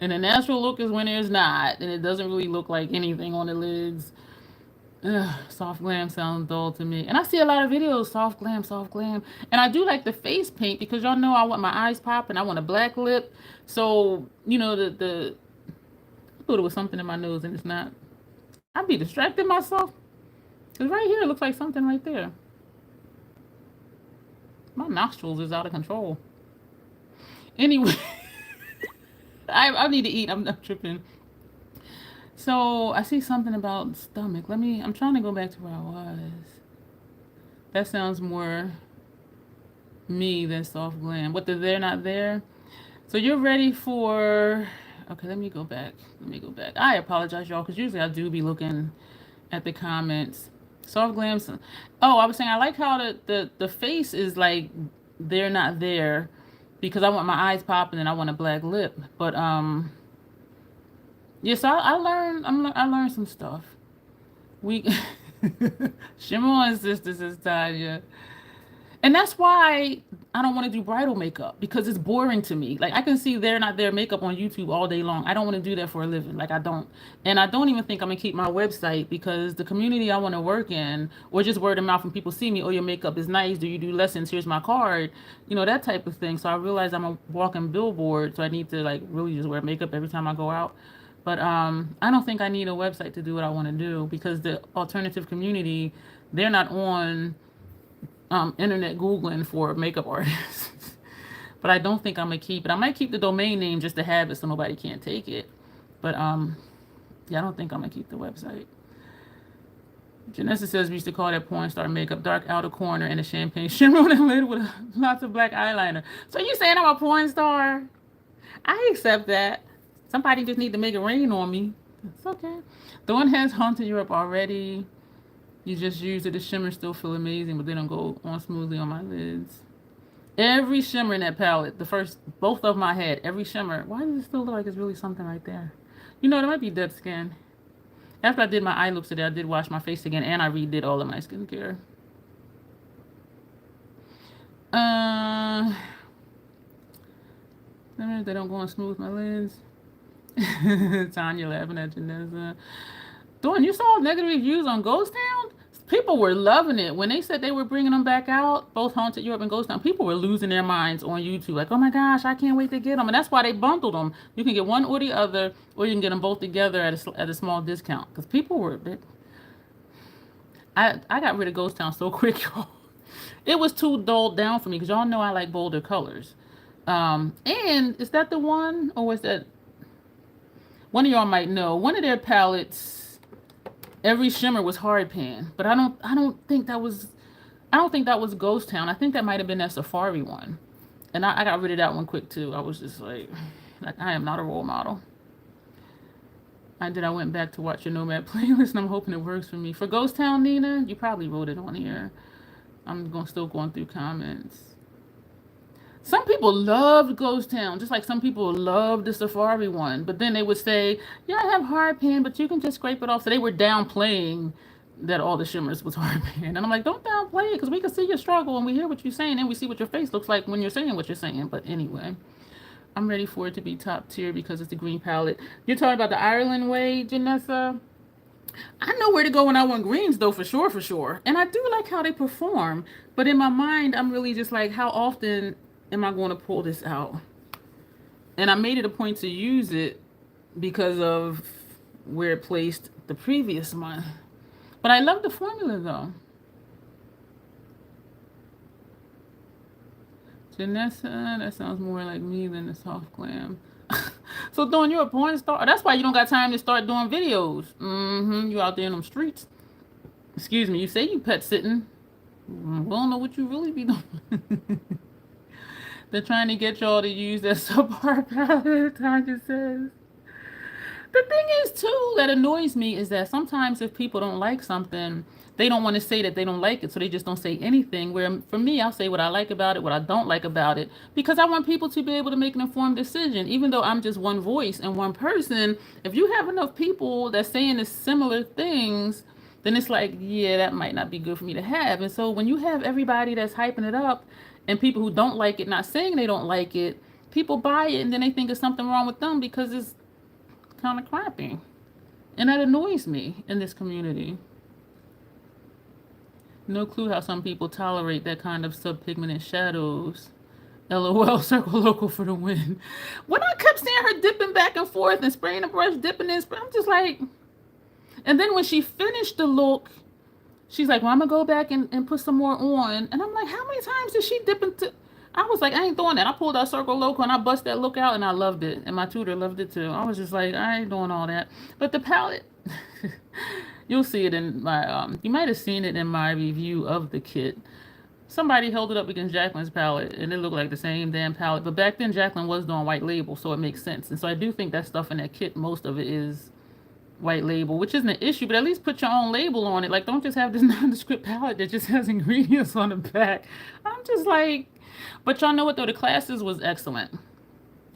And the natural look is when there's not. And it doesn't really look like anything on the lids. Ugh, soft glam sounds dull to me. And I see a lot of videos, soft glam. And I do like the face paint because y'all know I want my eyes popping. I want a black lip. So, you know, I thought it was something in my nose and it's not. I'd be distracting myself. Because right here it looks like something right there. My nostrils is out of control. Anyway, I need to eat. I'm tripping. So I see something about stomach. I'm trying to go back to where I was. That sounds more me than soft glam. What, they're not there? So you're ready for, okay, let me go back. I apologize, y'all, because usually I do be looking at the comments. Soft glams. Oh, I was saying I like how the face is like they're not there because I want my eyes popping and I want a black lip. But yes, I learned some stuff. We Shimmer on sisters is Tanya. And that's why I don't want to do bridal makeup because it's boring to me. Like I can see they're not there makeup on YouTube all day long. I don't want to do that for a living. Like I don't. And I don't even think I'm gonna keep my website because the community I want to work in, or just word of mouth when people see me, oh, your makeup is nice. Do you do lessons? Here's my card. You know, that type of thing. So I realize I'm a walking billboard. So I need to like really just wear makeup every time I go out. But I don't think I need a website to do what I want to do because the alternative community, they're not on internet Googling for makeup artists. But I don't think I'm gonna keep it. I might keep the domain name just to have it so nobody can't take it. But yeah, I don't think I'm gonna keep the website. Janessa says we used to call that porn star makeup, dark outer corner and a champagne shimmer on the lid with lots of black eyeliner. So you saying I'm a porn star? I accept that. Somebody just need to make it rain on me. It's okay. The one has Haunted Europe already. You just use it. The shimmers still feel amazing, but they don't go on smoothly on my lids. Every shimmer in that palette, both of my head, every shimmer. Why does it still look like it's really something right there? You know, there might be dead skin. After I did my eye looks today, I did wash my face again, and I redid all of my skincare. They don't go on smooth my lids. Tanya laughing at Janessa. Dawn, you saw negative reviews on Ghost Town? People were loving it. When they said they were bringing them back out, both Haunted Europe and Ghost Town, people were losing their minds on YouTube. Like, oh my gosh, I can't wait to get them. And that's why they bundled them. You can get one or the other, or you can get them both together at a small discount. Because people were a bit... I got rid of Ghost Town so quick, y'all. It was too dulled down for me, because y'all know I like bolder colors. And is that the one, or was that... One of y'all might know. One of their palettes, every shimmer was hard pan, but I don't think that was Ghost Town. I think that might have been that Safari one, and I got rid of that one quick too. I was just like I am not a role model. I went back to watch your Nomad playlist, and I'm hoping it works for me. For Ghost Town, Nina, you probably wrote it on here. I'm still going through comments. Some people loved Ghost Town, just like some people loved the Safari one. But then they would say, yeah, I have hard pan, but you can just scrape it off. So they were downplaying that all the shimmers was hard pan. And I'm like, don't downplay it, because we can see your struggle and we hear what you're saying and we see what your face looks like when you're saying what you're saying. But anyway, I'm ready for it to be top tier because it's the green palette. You're talking about the Ireland way, Janessa? I know where to go when I want greens, though, for sure, for sure. And I do like how they perform. But in my mind, I'm really just like, how often am I going to pull this out? And I made it a point to use it because of where it placed the previous month. But I love the formula, though. Janessa, that sounds more like me than the soft glam. So, Dawn, you're a porn star. That's why you don't got time to start doing videos. You out there in them streets. Excuse me, you say you pet sitting. We don't know what you really be doing. They're trying to get y'all to use that subpar palette, Tanya says. The thing is, too, that annoys me is that sometimes if people don't like something, they don't want to say that they don't like it, so they just don't say anything. Where for me, I'll say what I like about it, what I don't like about it, because I want people to be able to make an informed decision. Even though I'm just one voice and one person, if you have enough people that's saying the similar things, then it's like, yeah, that might not be good for me to have. And so when you have everybody that's hyping it up and people who don't like it not saying they don't like it, people buy it and then they think there's something wrong with them because it's kind of crappy. And that annoys me in this community. No clue how some people tolerate that kind of subpigmented shadows. LOL, circle local for the win. When I kept seeing her dipping back and forth and spraying the brush, dipping in, I'm just like... And then when she finished the look, she's like, well, I'm going to go back and put some more on. And I'm like, how many times did she dip into... I was like, I ain't doing that. I pulled out Circle Local and I bust that look out and I loved it. And my tutor loved it too. I was just like, I ain't doing all that. But the palette, you'll see it in my, you might have seen it in my review of the kit. Somebody held it up against Jacqueline's palette and it looked like the same damn palette. But back then, Jacqueline was doing white label, so it makes sense. And so I do think that stuff in that kit, most of it is white label, which isn't an issue, but at least put your own label on it. Like, don't just have this nondescript palette that just has ingredients on the back. I'm just like... But y'all know what, though? The classes was excellent.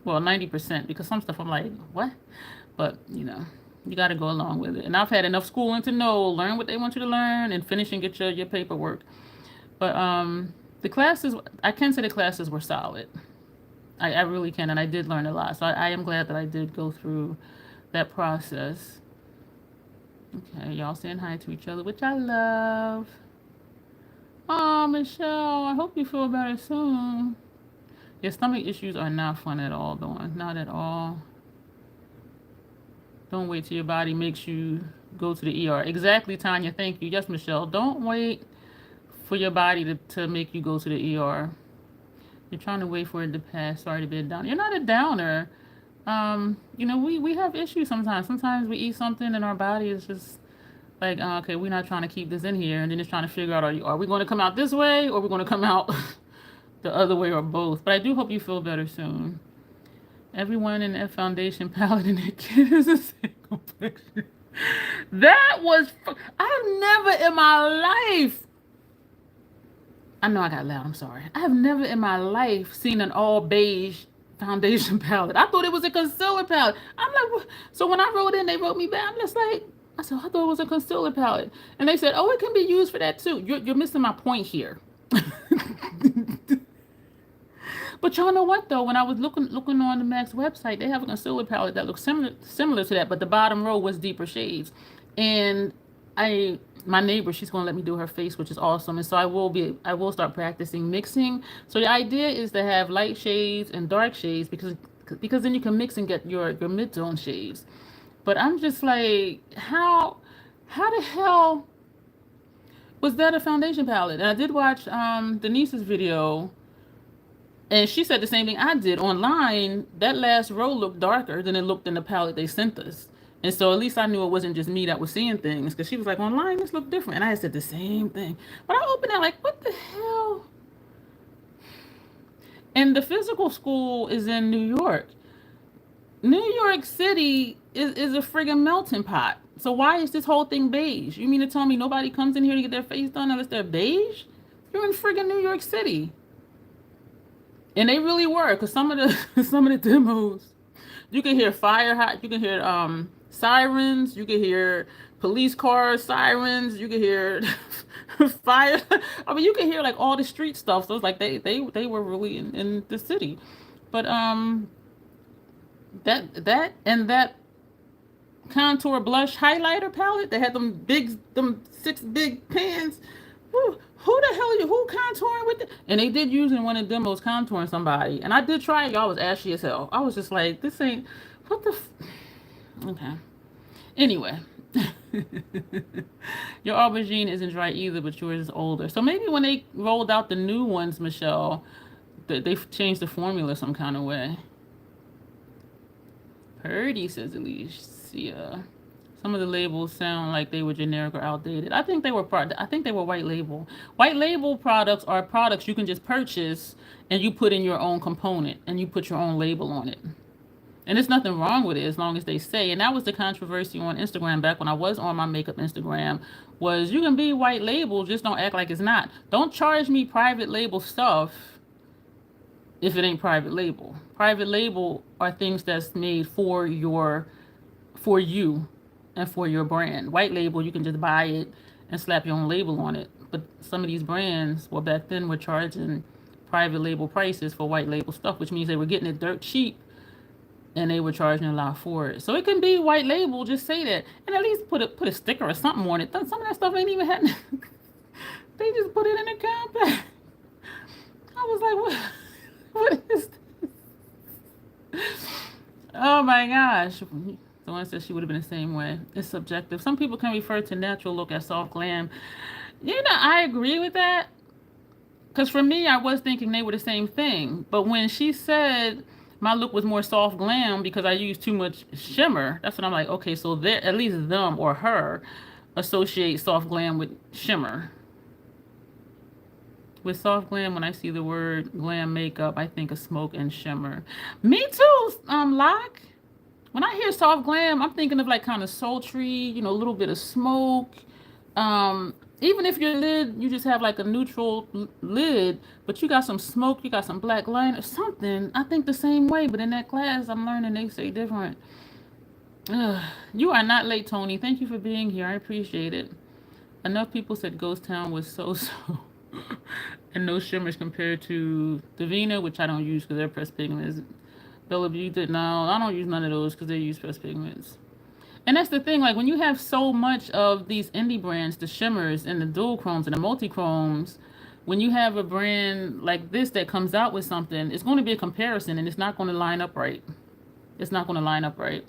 Well, 90%, because some stuff I'm like, what? But, you know, you got to go along with it. And I've had enough schooling to know, learn what they want you to learn and finish and get your paperwork. But the classes, I can say the classes were solid. I really can, and I did learn a lot. So I am glad that I did go through that process. Okay, y'all saying hi to each other, which I love. Oh, Michelle, I hope you feel better soon. Your stomach issues are not fun at all, Dawn. Not at all. Don't wait till your body makes you go to the ER. Exactly, Tanya. Thank you. Yes, Michelle. Don't wait for your body to make you go to the ER. You're trying to wait for it to pass. Sorry to be a downer. You're not a downer. You know, we have issues sometimes. Sometimes we eat something and our body is just... like, okay, we're not trying to keep this in here, and then it's trying to figure out, are we going to come out this way, or are we going to come out the other way, or both? But I do hope you feel better soon. Everyone in that foundation palette in that kit is the same complexion. That was... I've never in my life... I know I got loud, I'm sorry. I have never in my life seen an all beige foundation palette. I thought it was a concealer palette. I'm like, what? So when I wrote in, they wrote me back. I'm just like... I said, I thought it was a concealer palette. And they said, oh, it can be used for that too. You're missing my point here. But y'all know what, though? When I was looking on the MAC's website, they have a concealer palette that looks similar to that, but the bottom row was deeper shades. And my neighbor, she's going to let me do her face, which is awesome. And so I will start practicing mixing. So the idea is to have light shades and dark shades because then you can mix and get your mid-tone shades. But I'm just like, how the hell was that a foundation palette? And I did watch Denise's video, and she said the same thing I did. Online, that last row looked darker than it looked in the palette they sent us. And so at least I knew it wasn't just me that was seeing things, because she was like, online, this looked different. And I said the same thing. But I opened it like, what the hell? And the physical school is in New York. New York City is a friggin' melting pot. So why is this whole thing beige? You mean to tell me nobody comes in here to get their face done unless they're beige? You're in friggin' New York City. And they really were, because some of the demos, you can hear you can hear sirens, you can hear police cars, sirens, you can hear fire. I mean, you can hear like all the street stuff. So it's like they were really in the city. But that contour blush highlighter palette that had them 6 big pans. Who the hell who contouring with it? And they did use in one of the demos contouring somebody. And I did try it. Y'all was ashy as hell. I was just like, this ain't, what the okay. Anyway. Your aubergine isn't dry either, but yours is older. So maybe when they rolled out the new ones, Michelle, they changed the formula some kind of way. Purdy, says Alicia. Some of the labels sound like they were generic or outdated. I think they were white label. White label products are products you can just purchase and you put in your own component and you put your own label on it. And there's nothing wrong with it as long as they say. And that was the controversy on Instagram back when I was on my makeup Instagram, was you can be white label, just don't act like it's not. Don't charge me private label stuff if it ain't private label. Private label are things that's made for you and for your brand. White label, you can just buy it and slap your own label on it. But some of these brands, well, back then were charging private label prices for white label stuff, which means they were getting it dirt cheap and they were charging a lot for it. So it can be white label, just say that. And at least put a sticker or something on it. Some of that stuff ain't even happening. They just put it in a compact. I was like, what is this? Oh my gosh. Someone said she would have been the same way. It's subjective. Some people can refer to natural look as soft glam. You know, I agree with that. Because for me, I was thinking they were the same thing. But when she said my look was more soft glam because I used too much shimmer, that's when I'm like, okay, so at least them or her associate soft glam with shimmer. With soft glam, when I see the word glam makeup, I think of smoke and shimmer. Me too, Locke. When I hear soft glam, I'm thinking of like kind of sultry, you know, a little bit of smoke. Even if your lid, you just have like a neutral lid, but you got some smoke, you got some black line or something, I think the same way. But in that class, I'm learning they say different. You are not late, Tony. Thank you for being here. I appreciate it. Enough people said Ghost Town was so-so. And no shimmers compared to Divina, which I don't use because they're pressed pigments. Blvd, no, I don't use none of those because they use pressed pigments. And that's the thing, like when you have so much of these indie brands, the shimmers and the dual chromes and the multi-chromes, when you have a brand like this that comes out with something, it's going to be a comparison and it's not going to line up right. It's not going to line up right.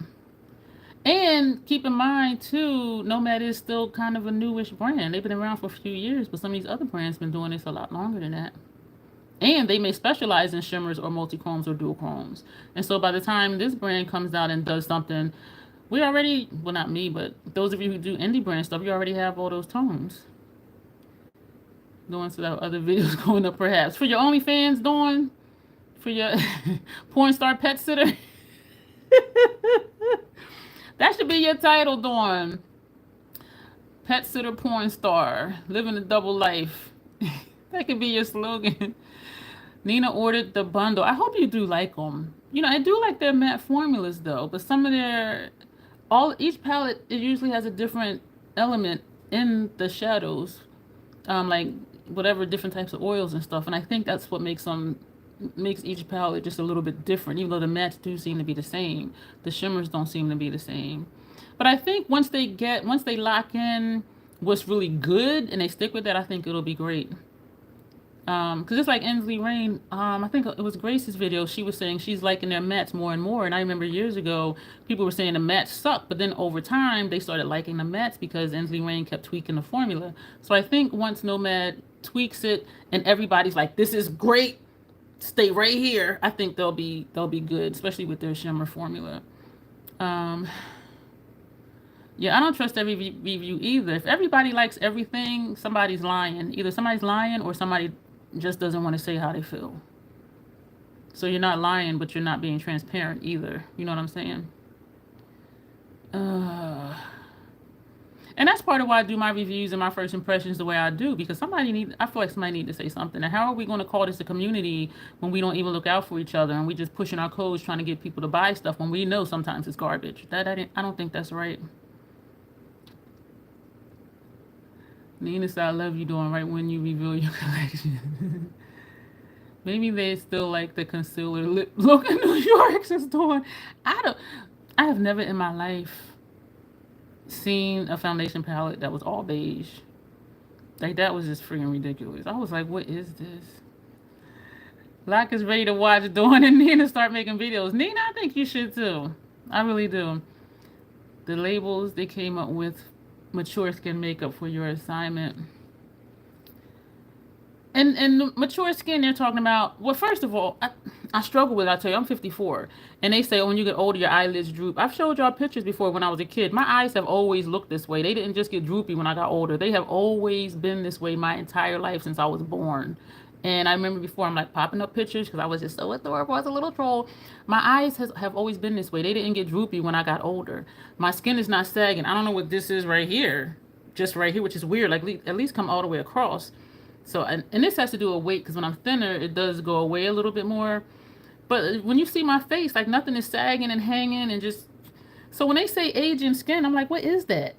And keep in mind, too, Nomad is still kind of a newish brand. They've been around for a few years, but some of these other brands been doing this a lot longer than that. And they may specialize in shimmers or multi-chromes or dual chromes. And so by the time this brand comes out and does something, we already, well, not me, but those of you who do indie brand stuff, you already have all those tones. Going to the other videos going up, perhaps. For your OnlyFans, Dawn? For your porn star pet sitter? That should be your title, Dawn. Pet sitter porn star. Living a double life. That could be your slogan. Nina ordered the bundle. I hope you do like them. You know, I do like their matte formulas, though. But some of their... each palette, it usually has a different element in the shadows. Like, whatever different types of oils and stuff. And I think that's what makes each palette just a little bit different, even though the mattes do seem to be the same. The shimmers don't seem to be the same. But I think once they lock in what's really good and they stick with that, I think it'll be great. Because it's like Inslee Rain, I think it was Grace's video, she was saying she's liking their mattes more and more. And I remember years ago, people were saying the mattes suck, but then over time, they started liking the mattes because Inslee Rain kept tweaking the formula. So I think once Nomad tweaks it and everybody's like, this is great, stay right here, I think they'll be good, especially with their shimmer formula. Yeah, I don't trust every review either. If everybody likes everything, somebody's lying. Either somebody's lying or somebody just doesn't want to say how they feel. So you're not lying, but you're not being transparent either. You know what I'm saying? And that's part of why I do my reviews and my first impressions the way I do, because I feel like somebody needs to say something. And how are we going to call this a community when we don't even look out for each other and we just pushing our codes trying to get people to buy stuff when we know sometimes it's garbage? I don't think that's right. Nina said, I love you doing right when you reveal your collection. Maybe they still like the concealer lip look in New York since doing. I have never in my life seen a foundation palette that was all beige. Like, that was just freaking ridiculous. I was like, what is this? Lock is ready to watch Dawn and Nina start making videos. Nina, I think you should too. I really do. The labels they came up with, mature skin makeup for your assignment. And the mature skin they're talking about, well, first of all, I struggle with it. I tell you, I'm 54. And they say, oh, when you get older, your eyelids droop. I've showed y'all pictures before when I was a kid. My eyes have always looked this way. They didn't just get droopy when I got older. They have always been this way my entire life since I was born. And I remember before, I'm like popping up pictures because I was just so adorable as a little troll. My eyes have always been this way. They didn't get droopy when I got older. My skin is not sagging. I don't know what this is right here. Just right here, which is weird. Like, at least come all the way across. So, and this has to do with weight, because when I'm thinner, it does go away a little bit more. But when you see my face, like, nothing is sagging and hanging and just... So when they say aging skin, I'm like, what is that?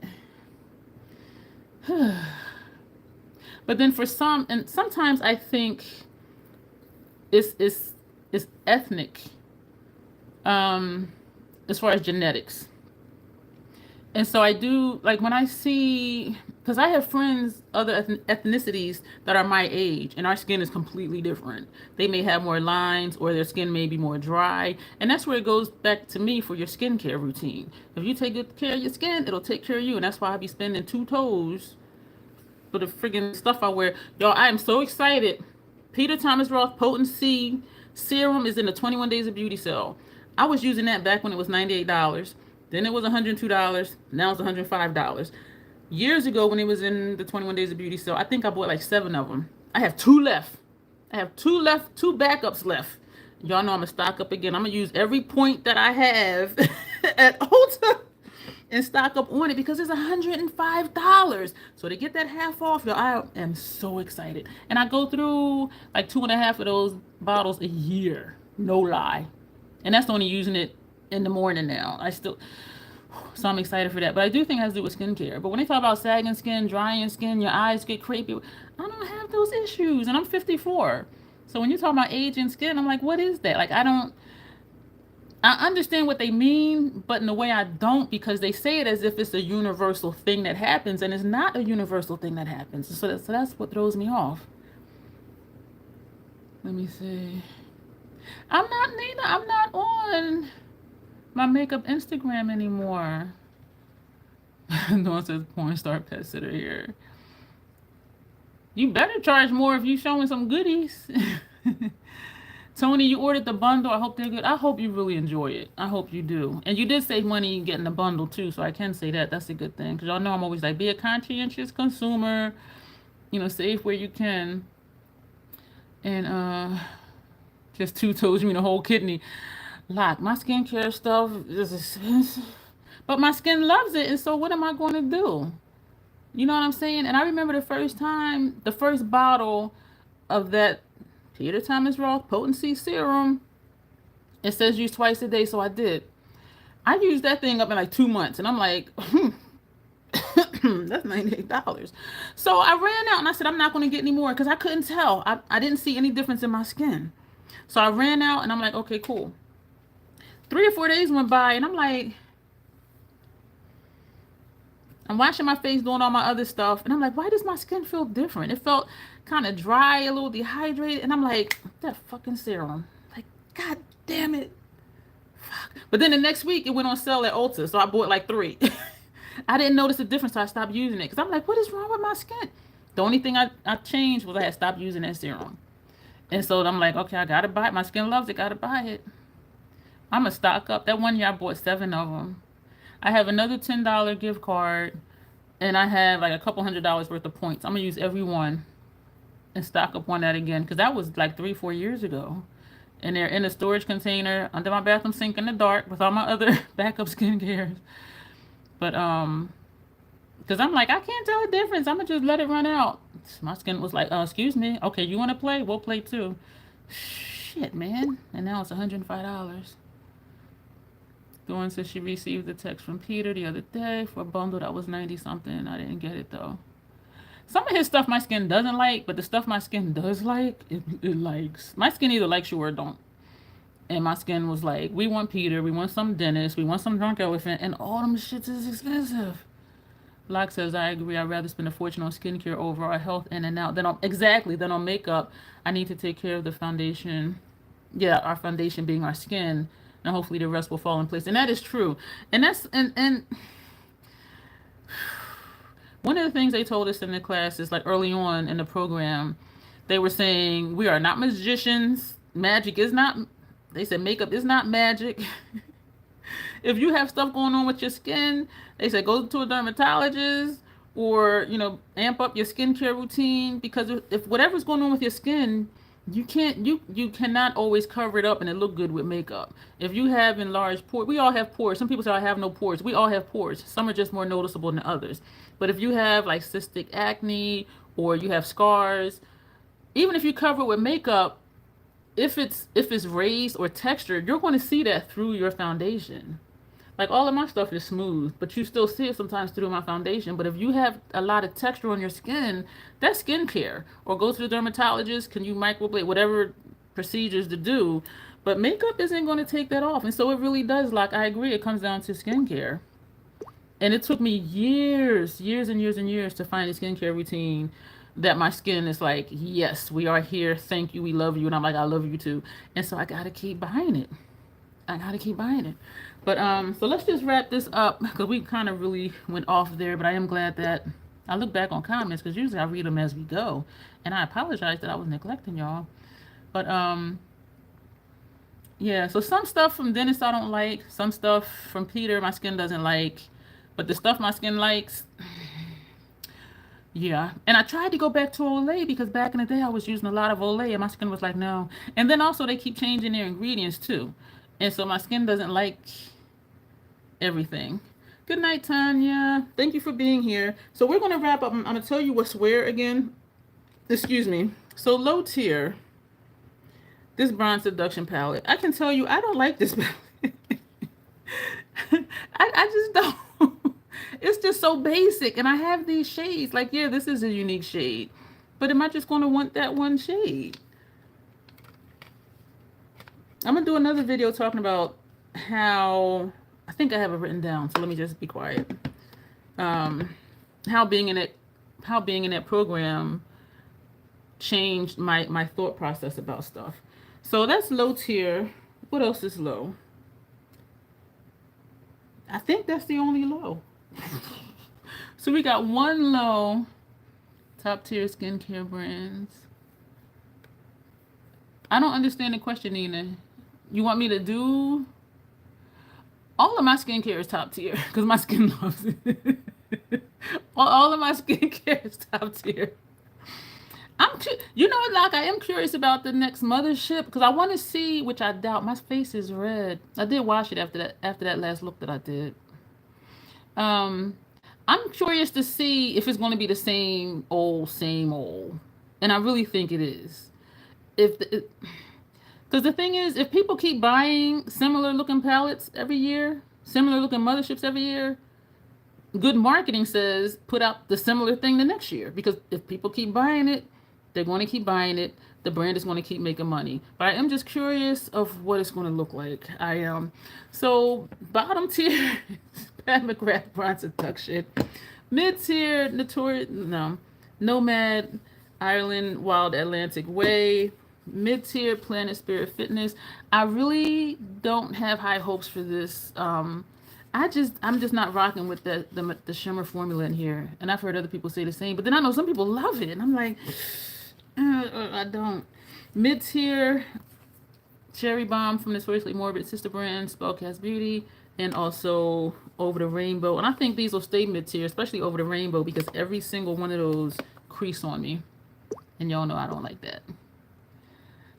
But then for some, and sometimes I think it's ethnic, as far as genetics. And so I do, like, when I see, because I have friends, other ethnicities that are my age, and our skin is completely different. They may have more lines, or their skin may be more dry. And that's where it goes back to me for your skincare routine. If you take good care of your skin, it'll take care of you. And that's why I be spending 2 toes for the friggin' stuff I wear. Y'all, I am so excited. Peter Thomas Roth Potency Serum is in the 21 Days of Beauty sale. I was using that back when it was $98. Then it was $102. Now it's $105. Years ago, when it was in the 21 Days of Beauty sale, I think I bought like 7 of them. I have 2 left. I have 2 left, 2 backups left. Y'all know I'm going to stock up again. I'm going to use every point that I have at Ulta and stock up on it because it's $105. So to get that half off, y'all, I am so excited. And I go through like 2.5 of those bottles a year. No lie. And that's only using it in the morning now. So I'm excited for that. But I do think it has to do with skincare. But when they talk about sagging skin, drying skin, your eyes get crepey, I don't have those issues. And I'm 54. So when you talk about aging skin, I'm like, what is that? Like, I understand what they mean, but in a way I don't, because they say it as if it's a universal thing that happens, and it's not a universal thing that happens. So that's what throws me off. Let me see. I'm not on my makeup Instagram anymore. No one says porn star pet sitter here. You better charge more if you showing some goodies. Tony, you ordered the bundle. I hope they're good. I hope you really enjoy it. I hope you do. And you did save money getting the bundle too, so I can say that. That's a good thing. Because y'all know I'm always like, be a conscientious consumer. You know, save where you can. And just 2 toes, you mean a whole kidney. Like, my skincare stuff is expensive. But my skin loves it, and so what am I going to do? You know what I'm saying? And I remember the first bottle of that Peter Thomas Roth Potency Serum, it says use twice a day, so I did. I used that thing up in like 2 months, and I'm like, that's $98. So I ran out, and I said, I'm not going to get any more, because I couldn't tell. I didn't see any difference in my skin. So I ran out, and I'm like, okay, cool. 3 or 4 days went by, and I'm like, I'm washing my face, doing all my other stuff, and I'm like, why does my skin feel different? It felt kind of dry, a little dehydrated, and I'm like, that fucking serum. Like, god damn it. Fuck. But then the next week, it went on sale at Ulta, so I bought like 3. I didn't notice the difference, so I stopped using it, because I'm like, what is wrong with my skin? The only thing I changed was I had stopped using that serum. And so I'm like, okay, I gotta buy it. My skin loves it, gotta buy it. I'm gonna stock up. That one year I bought 7 of them. I have another $10 gift card, and I have like a couple $100 worth of points. I'm gonna use every one and stock up on that again, because that was like 3-4 years ago. And they're in a storage container under my bathroom sink in the dark with all my other backup skincare. But because I'm like, I can't tell the difference. I'm gonna just let it run out. My skin was like, excuse me. Okay, you want to play? We'll play too. Shit, man. And now it's $105. Dawn says she received a text from Peter the other day for a bundle that was 90 something. I didn't get it though. Some of his stuff my skin doesn't like, but the stuff my skin does like, it likes. My skin either likes you or don't. And my skin was like, we want Peter, we want some dentist, we want some drunk elephant, and all them shits is expensive. Locke says, I agree. I'd rather spend a fortune on skincare over our health in and out than on than on makeup. I need to take care of the foundation. Yeah, our foundation being our skin, and hopefully the rest will fall in place. And that is true. And that's and one of the things they told us in the class is like early on in the program, they were saying we are not magicians. Magic is not. They said makeup is not magic. If you have stuff going on with your skin, they say go to a dermatologist or, amp up your skincare routine, because if whatever's going on with your skin, you cannot always cover it up and it look good with makeup. If you have enlarged pores, we all have pores. Some people say I have no pores. We all have pores. Some are just more noticeable than others. But if you have like cystic acne or you have scars, even if you cover it with makeup, if it's raised or textured, you're going to see that through your foundation. Like all of my stuff is smooth, but you still see it sometimes through my foundation. But if you have a lot of texture on your skin, that's skincare. Or go to the dermatologist. Can you microblade? Whatever procedures to do. But makeup isn't going to take that off. And so it really does, like, I agree, it comes down to skincare. And it took me years and years to find a skincare routine that my skin is like, yes, we are here. Thank you. We love you. And I'm like, I love you too. And so I got to keep buying it. But so let's just wrap this up, because we kind of really went off there. But I am glad that I look back on comments, because usually I read them as we go, and I apologize that I was neglecting y'all. But yeah. So some stuff from Dennis I don't like. Some stuff from Peter my skin doesn't like. But the stuff my skin likes, yeah. And I tried to go back to Olay, because back in the day I was using a lot of Olay and my skin was like, no. And then also they keep changing their ingredients too. And so my skin doesn't like everything. Good night, Tanya. Thank you for being here. So we're going to wrap up. I'm going to tell you what's where again. Excuse me. So low tier, this Bronze Seduction palette. I can tell you I don't like this palette. I just don't. It's just so basic. And I have these shades. Like, yeah, this is a unique shade. But am I just going to want that one shade? I'm going to do another video talking about how, I think I have it written down, so let me just be quiet. How being in that program changed my thought process about stuff. So that's low tier. What else is low? I think that's the only low. So we got one low, top tier skincare brands. I don't understand the question, Nina. You want me to do? All of my skincare is top tier, because my skin loves it. All of my skincare is top tier. Like, I am curious about the next mothership, because I want to see, which I doubt. My face is red. I did wash it after that last look that I did. I'm curious to see if it's going to be the same old, and I really think it is. Because the thing is, if people keep buying similar looking palettes every year, similar looking motherships every year, good marketing says put out the similar thing the next year. Because if people keep buying it, they're going to keep buying it. The brand is going to keep making money. But I am just curious of what it's going to look like. I am. So bottom tier, Pat McGrath Bronze Seduction. Mid tier, Nomad, Ireland, Wild Atlantic Way. Mid-tier, Planet Spirit Fitness. I really don't have high hopes for this. I'm just not rocking with the shimmer formula in here. And I've heard other people say the same. But then I know some people love it. And I'm like, I don't. Mid-tier, Cherry Bomb from Notoriously Morbid sister brand, Spellcast Beauty, and also Over the Rainbow. And I think these will stay mid-tier, especially Over the Rainbow, because every single one of those crease on me. And y'all know I don't like that.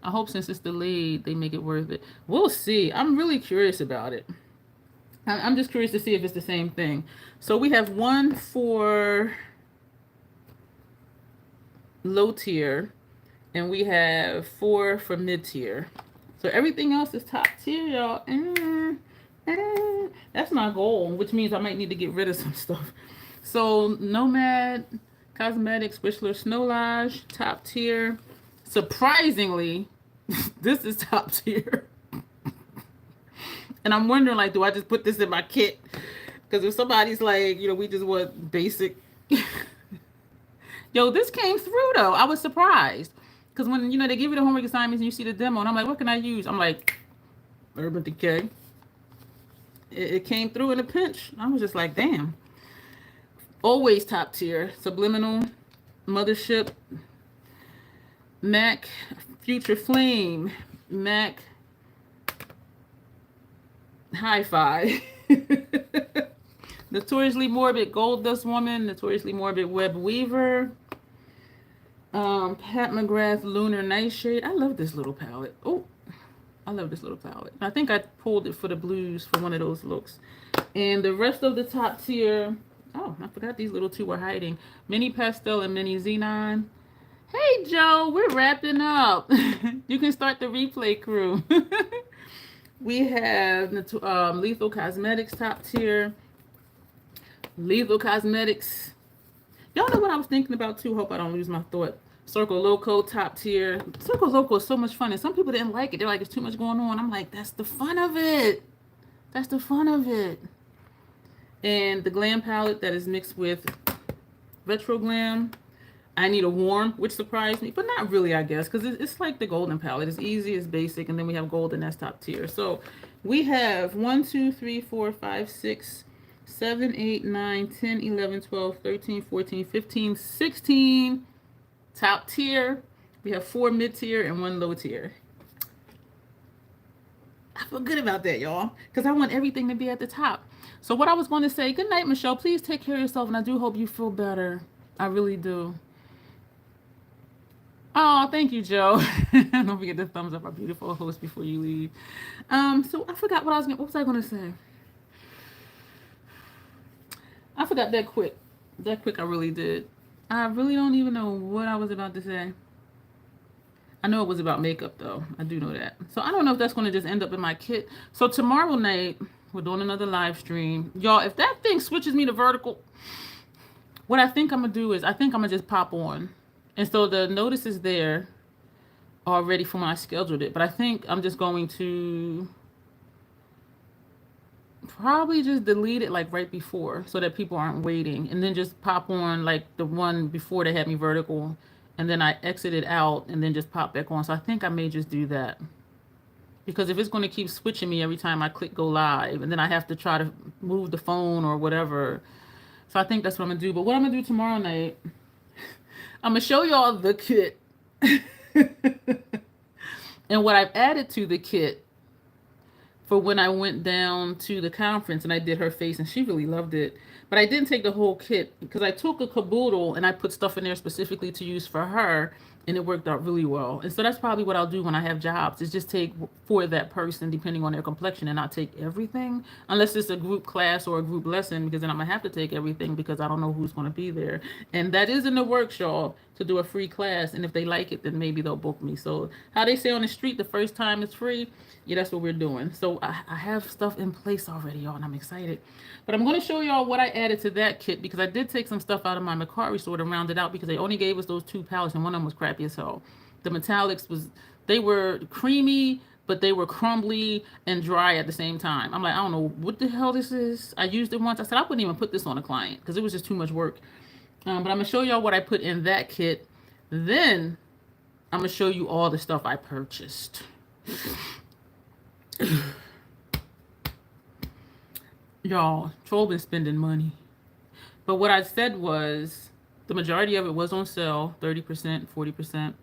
I hope since it's delayed, they make it worth it. We'll see. I'm really curious about it. I'm just curious to see if it's the same thing. So we have one for low tier, and we have 4 for mid tier. So everything else is top tier, y'all. That's my goal, which means I might need to get rid of some stuff. So Nomad Cosmetics, Whistler Snowlage, top tier. Surprisingly, this is top tier. And I'm wondering, like, do I just put this in my kit? Because if somebody's like, you know, we just want basic. Yo, this came through though. I was surprised. Because when, you know, they give you the homework assignments and you see the demo, and I'm like, what can I use? I'm like, Urban Decay. It came through in a pinch. I was just like, damn. Always top tier. Subliminal, Mothership, MAC, Future Flame, MAC, Hi-Fi. Notoriously Morbid Gold Dust Woman, Notoriously Morbid Web Weaver, Pat McGrath Lunar Nightshade. I love this little palette. Oh, I love this little palette. I think I pulled it for the blues for one of those looks. And the rest of the top tier, oh, I forgot these little two were hiding. Mini Pastel and Mini Xenon. Hey, Joe, we're wrapping up. You can start the replay crew. We have Lethal Cosmetics top tier. Lethal Cosmetics. Y'all know what I was thinking about too? Hope I don't lose my thought. Circle Loco top tier. Circle Loco is so much fun, and some people didn't like it. They're like, "There's too much going on." I'm like, "That's the fun of it. That's the fun of it." And the Glam palette that is mixed with Retro Glam. I Need a Warm, which surprised me, but not really, I guess, because it's like the Golden palette. It's easy, it's basic, and then we have Golden that's top tier. So we have 1, 2, 3, 4, 5, 6, 7, 8, 9, 10, 11, 12, 13, 14, 15, 16 top tier. We have 4 mid tier and 1 low tier. I feel good about that, y'all, because I want everything to be at the top. So what I was going to say, good night, Michelle. Please take care of yourself, and I do hope you feel better. I really do. Oh, thank you, Joe. Don't forget the thumbs up, our beautiful host, before you leave. So I forgot what was I going to say? I forgot that quick. That quick, I really did. I really don't even know what I was about to say. I know it was about makeup, though. I do know that. So I don't know if that's going to just end up in my kit. So tomorrow night, we're doing another live stream. Y'all, if that thing switches me to vertical, what I think I'm going to do is I think I'm going to just pop on. And so the notice is there already from when I scheduled it. But I think I'm just going to probably just delete it like right before so that people aren't waiting. And then just pop on like the one before they had me vertical. And then I exit it out and then just pop back on. So I think I may just do that. Because if it's going to keep switching me every time I click go live. And then I have to try to move the phone or whatever. So I think that's what I'm going to do. But what I'm going to do tomorrow night, I'm going to show y'all the kit. And what I've added to the kit for when I went down to the conference and I did her face and she really loved it. But I didn't take the whole kit because I took a caboodle and I put stuff in there specifically to use for her. And it worked out really well. And so that's probably what I'll do when I have jobs, is just take for that person, depending on their complexion, and not take everything, unless it's a group class or a group lesson, because then I'm going to have to take everything because I don't know who's going to be there. And that is in the works, y'all, to do a free class. And if they like it, then maybe they'll book me. So how they say on the street, the first time it's free. Yeah, that's what we're doing. So I have stuff in place already, y'all, and I'm excited. But I'm going to show y'all what I added to that kit, because I did take some stuff out of my Mercari store to round it out, because they only gave us those 2 palettes, and one of them was crappy as hell. The metallics they were creamy, but they were crumbly and dry at the same time. I'm like, I don't know what the hell this is. I used it once. I said I wouldn't even put this on a client because it was just too much work. But I'm going to show y'all what I put in that kit. Then I'm going to show you all the stuff I purchased. Y'all, Troll been spending money. But what I said was the majority of it was on sale, 30%, 40%.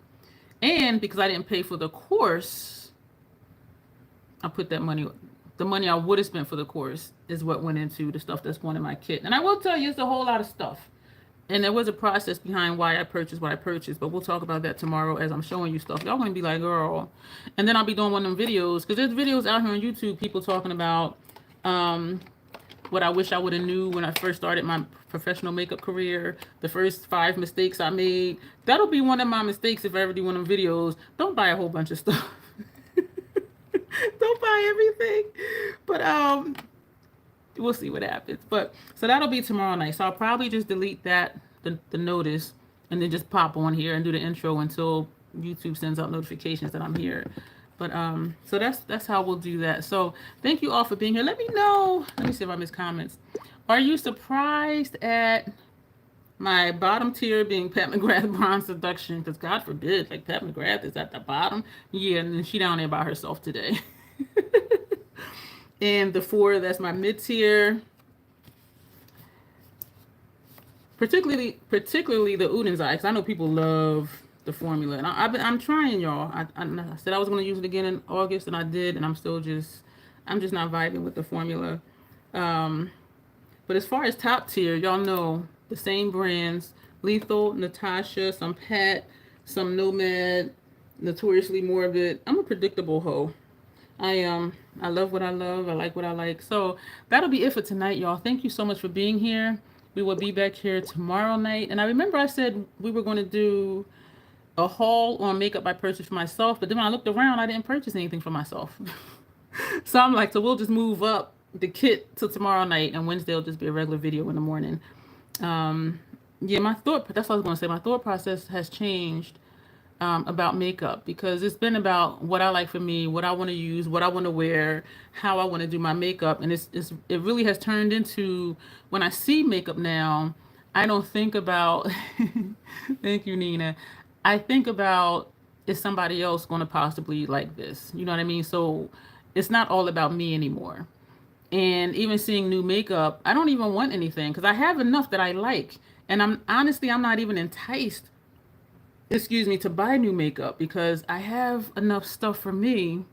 And because I didn't pay for the course, I put that money, the money I would have spent for the course is what went into the stuff that's going in my kit. And I will tell you, it's a whole lot of stuff. And there was a process behind why I purchased what I purchased, but we'll talk about that tomorrow as I'm showing you stuff. Y'all gonna be like, girl. And then I'll be doing one of them videos, because there's videos out here on YouTube, people talking about what I wish I would have knew when I first started my professional makeup career, the first 5 mistakes I made. That'll be one of my mistakes if I ever do one of them videos. Don't buy a whole bunch of stuff. Don't buy everything. But we'll see what happens. But so that'll be tomorrow night. So I'll probably just delete that, the notice, and then just pop on here and do the intro until YouTube sends out notifications that I'm here. But so that's how we'll do that. So thank you all for being here. Let me know. Let me see if I missed comments. Are you surprised at my bottom tier being Pat McGrath Bronze Seduction? Because God forbid, like Pat McGrath is at the bottom. Yeah, and then she down there by herself today. And the 4, that's my mid tier. Particularly the Udens Eye, because I know people love the formula, and I'm trying, y'all. I said I was going to use it again in August, and I did, and I'm just not vibing with the formula. But as far as top tier, y'all know the same brands: Lethal, Natasha, some Pat, some Nomad, Notoriously Morbid. I'm a predictable hoe. I love what I love. I like what I like. So that'll be it for tonight, y'all. Thank you so much for being here. We will be back here tomorrow night. And I remember I said we were going to do a haul on makeup I purchased for myself, but then when I looked around, I didn't purchase anything for myself. So I'm like, so we'll just move up the kit till tomorrow night, and Wednesday will just be a regular video in the morning. Yeah, that's what I was going to say. My thought process has changed about makeup, because it's been about what I like for me, what I want to use, what I want to wear, how I want to do my makeup. And it really has turned into, when I see makeup now, I don't think about, thank you, Nina. I think about, is somebody else going to possibly like this? You know what I mean? So it's not all about me anymore. And even seeing new makeup, I don't even want anything, because I have enough that I like. And I'm not even enticed, to buy new makeup, because I have enough stuff for me.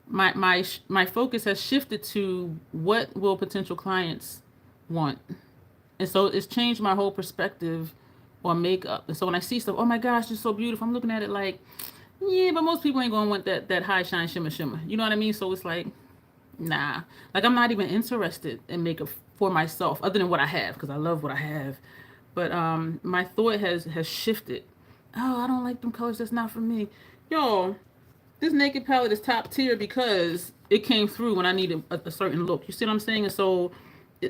My focus has shifted to what will potential clients want. And so it's changed my whole perspective on makeup. And so when I see stuff, oh my gosh, it's so beautiful, I'm looking at it like, yeah, but most people ain't gonna want that high shine shimmer shimmer. You know what I mean? So it's like, nah. Like, I'm not even interested in makeup for myself, other than what I have, because I love what I have. But my thought has shifted. Oh, I don't like them colors. That's not for me. Y'all, this Naked palette is top tier because it came through when I needed a certain look. You see what I'm saying? And so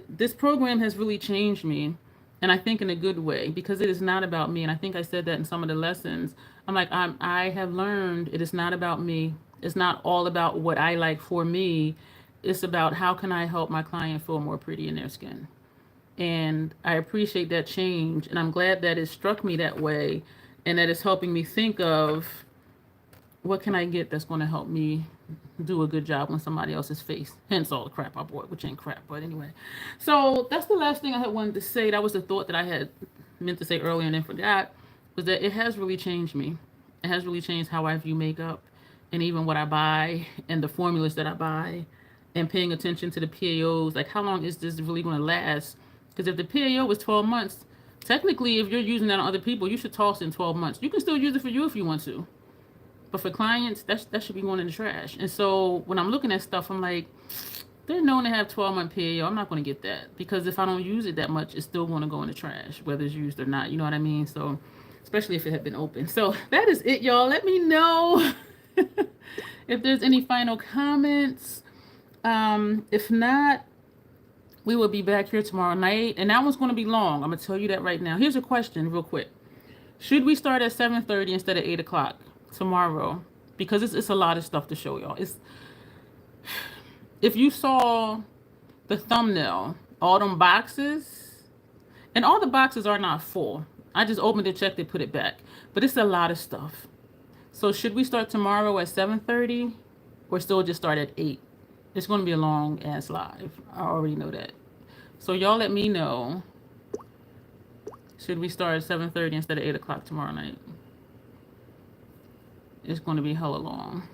this program has really changed me, and I think in a good way, because it is not about me. And I think I said that in some of the lessons. I'm like, I have learned it is not about me. It's not all about what I like for me. It's about how can I help my client feel more pretty in their skin. And I appreciate that change, and I'm glad that it struck me that way, and that it's helping me think of what can I get that's going to help me do a good job on somebody else's face. Hence all the crap I bought, which ain't crap, but anyway. So that's the last thing I had wanted to say. That was the thought that I had meant to say earlier and then forgot, was that it has really changed me. It has really changed how I view makeup, and even what I buy, and the formulas that I buy, and paying attention to the PAOs. Like, how long is this really going to last? Because if the PAO was 12 months, technically, if you're using that on other people, you should toss in 12 months. You can still use it for you if you want to. But for clients, that should be going in the trash. And so when I'm looking at stuff, I'm like, they're known to have 12-month PAO. I'm not going to get that. Because if I don't use it that much, it's still going to go in the trash, whether it's used or not. You know what I mean? So, especially if it had been open. So that is it, y'all. Let me know if there's any final comments. If not, we will be back here tomorrow night, and that one's going to be long. I'm going to tell you that right now. Here's a question real quick. Should we start at 7:30 instead of 8 o'clock tomorrow? Because it's a lot of stuff to show y'all. If you saw the thumbnail, all them boxes, and all the boxes are not full. I just opened it, checked it, put it back. But it's a lot of stuff. So should we start tomorrow at 7:30 or still just start at 8? It's going to be a long ass live. I already know that. So y'all let me know. Should we start at 7:30 instead of 8 o'clock tomorrow night? It's going to be hella long,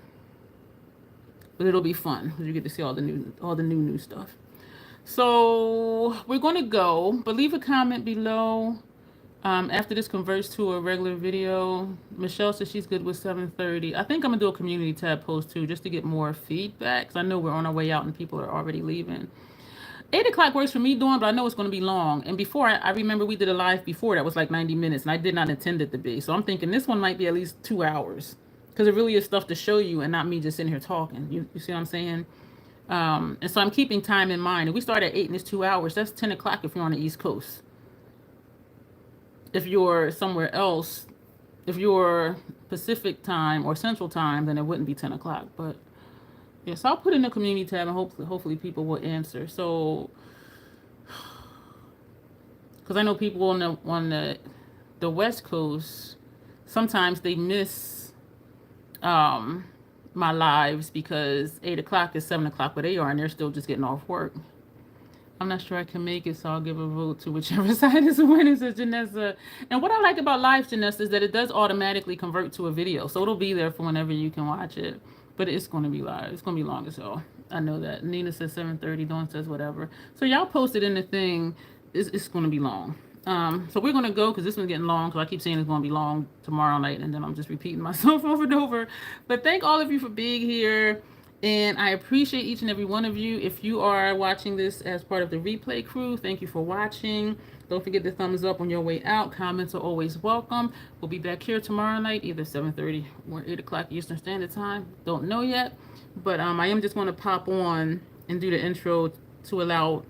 but it'll be fun because you get to see all the new stuff. So we're going to go, but leave a comment below. After this converts to a regular video, Michelle says she's good with 7:30. I think I'm gonna do a community tab post too, just to get more feedback, because I know we're on our way out and people are already leaving. 8 o'clock works for me, Dawn, but I know it's going to be long. And before, I remember we did a live before that was like 90 minutes, and I did not intend it to be. So I'm thinking this one might be at least 2 hours, because it really is stuff to show you and not me just sitting here talking. You see what I'm saying? And so I'm keeping time in mind. If we start at 8 and it's 2 hours, that's 10 o'clock if you're on the East Coast. If you're somewhere else, if you're Pacific time or Central time, then it wouldn't be 10 o'clock. But yeah, so I'll put in the community tab and hopefully people will answer. So, because I know people on the West Coast, sometimes they miss my lives because 8 o'clock is 7 o'clock where they are, and they're still just getting off work. I'm not sure I can make it, so I'll give a vote to whichever side is winning, says Janessa. And what I like about live, Janessa, is that it does automatically convert to a video. So it'll be there for whenever you can watch it. But it's going to be live. It's going to be long as hell. I know that. Nina says 7:30. Dawn says whatever. So y'all post it in the thing. It's going to be long. So we're going to go because this one's getting long. Because I keep saying it's going to be long tomorrow night. And then I'm just repeating myself over and over. But thank all of you for being here. And I appreciate each and every one of you. If you are watching this as part of the replay crew, thank you for watching. Don't forget the thumbs up on your way out. Comments are always welcome. We'll be back here tomorrow night, either 7:30 or 8 o'clock Eastern Standard Time. Don't know yet. But I am just going to pop on and do the intro to allow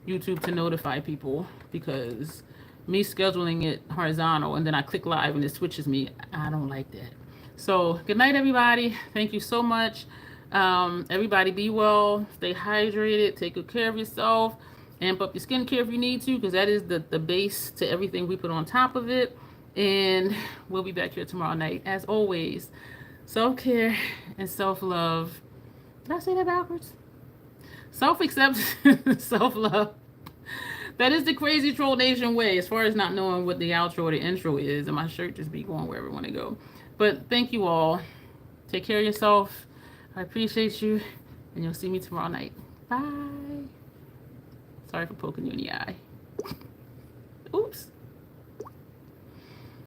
YouTube to notify people, because me scheduling it horizontal and then I click live and it switches me, I don't like that. So good night, everybody. Thank you so much. Everybody be well, stay hydrated, take good care of yourself, amp up your skincare if you need to, because that is the base to everything we put on top of it. And we'll be back here tomorrow night. As always, self-care and self-love. Did I say that backwards? Self-acceptance, self-love. That is the Crazy Troll Nation way, as far as not knowing what the outro or the intro is, and my shirt just be going wherever I want to go. But thank you all. Take care of yourself. I appreciate you, and you'll see me tomorrow night. Bye. Sorry for poking you in the eye. Oops.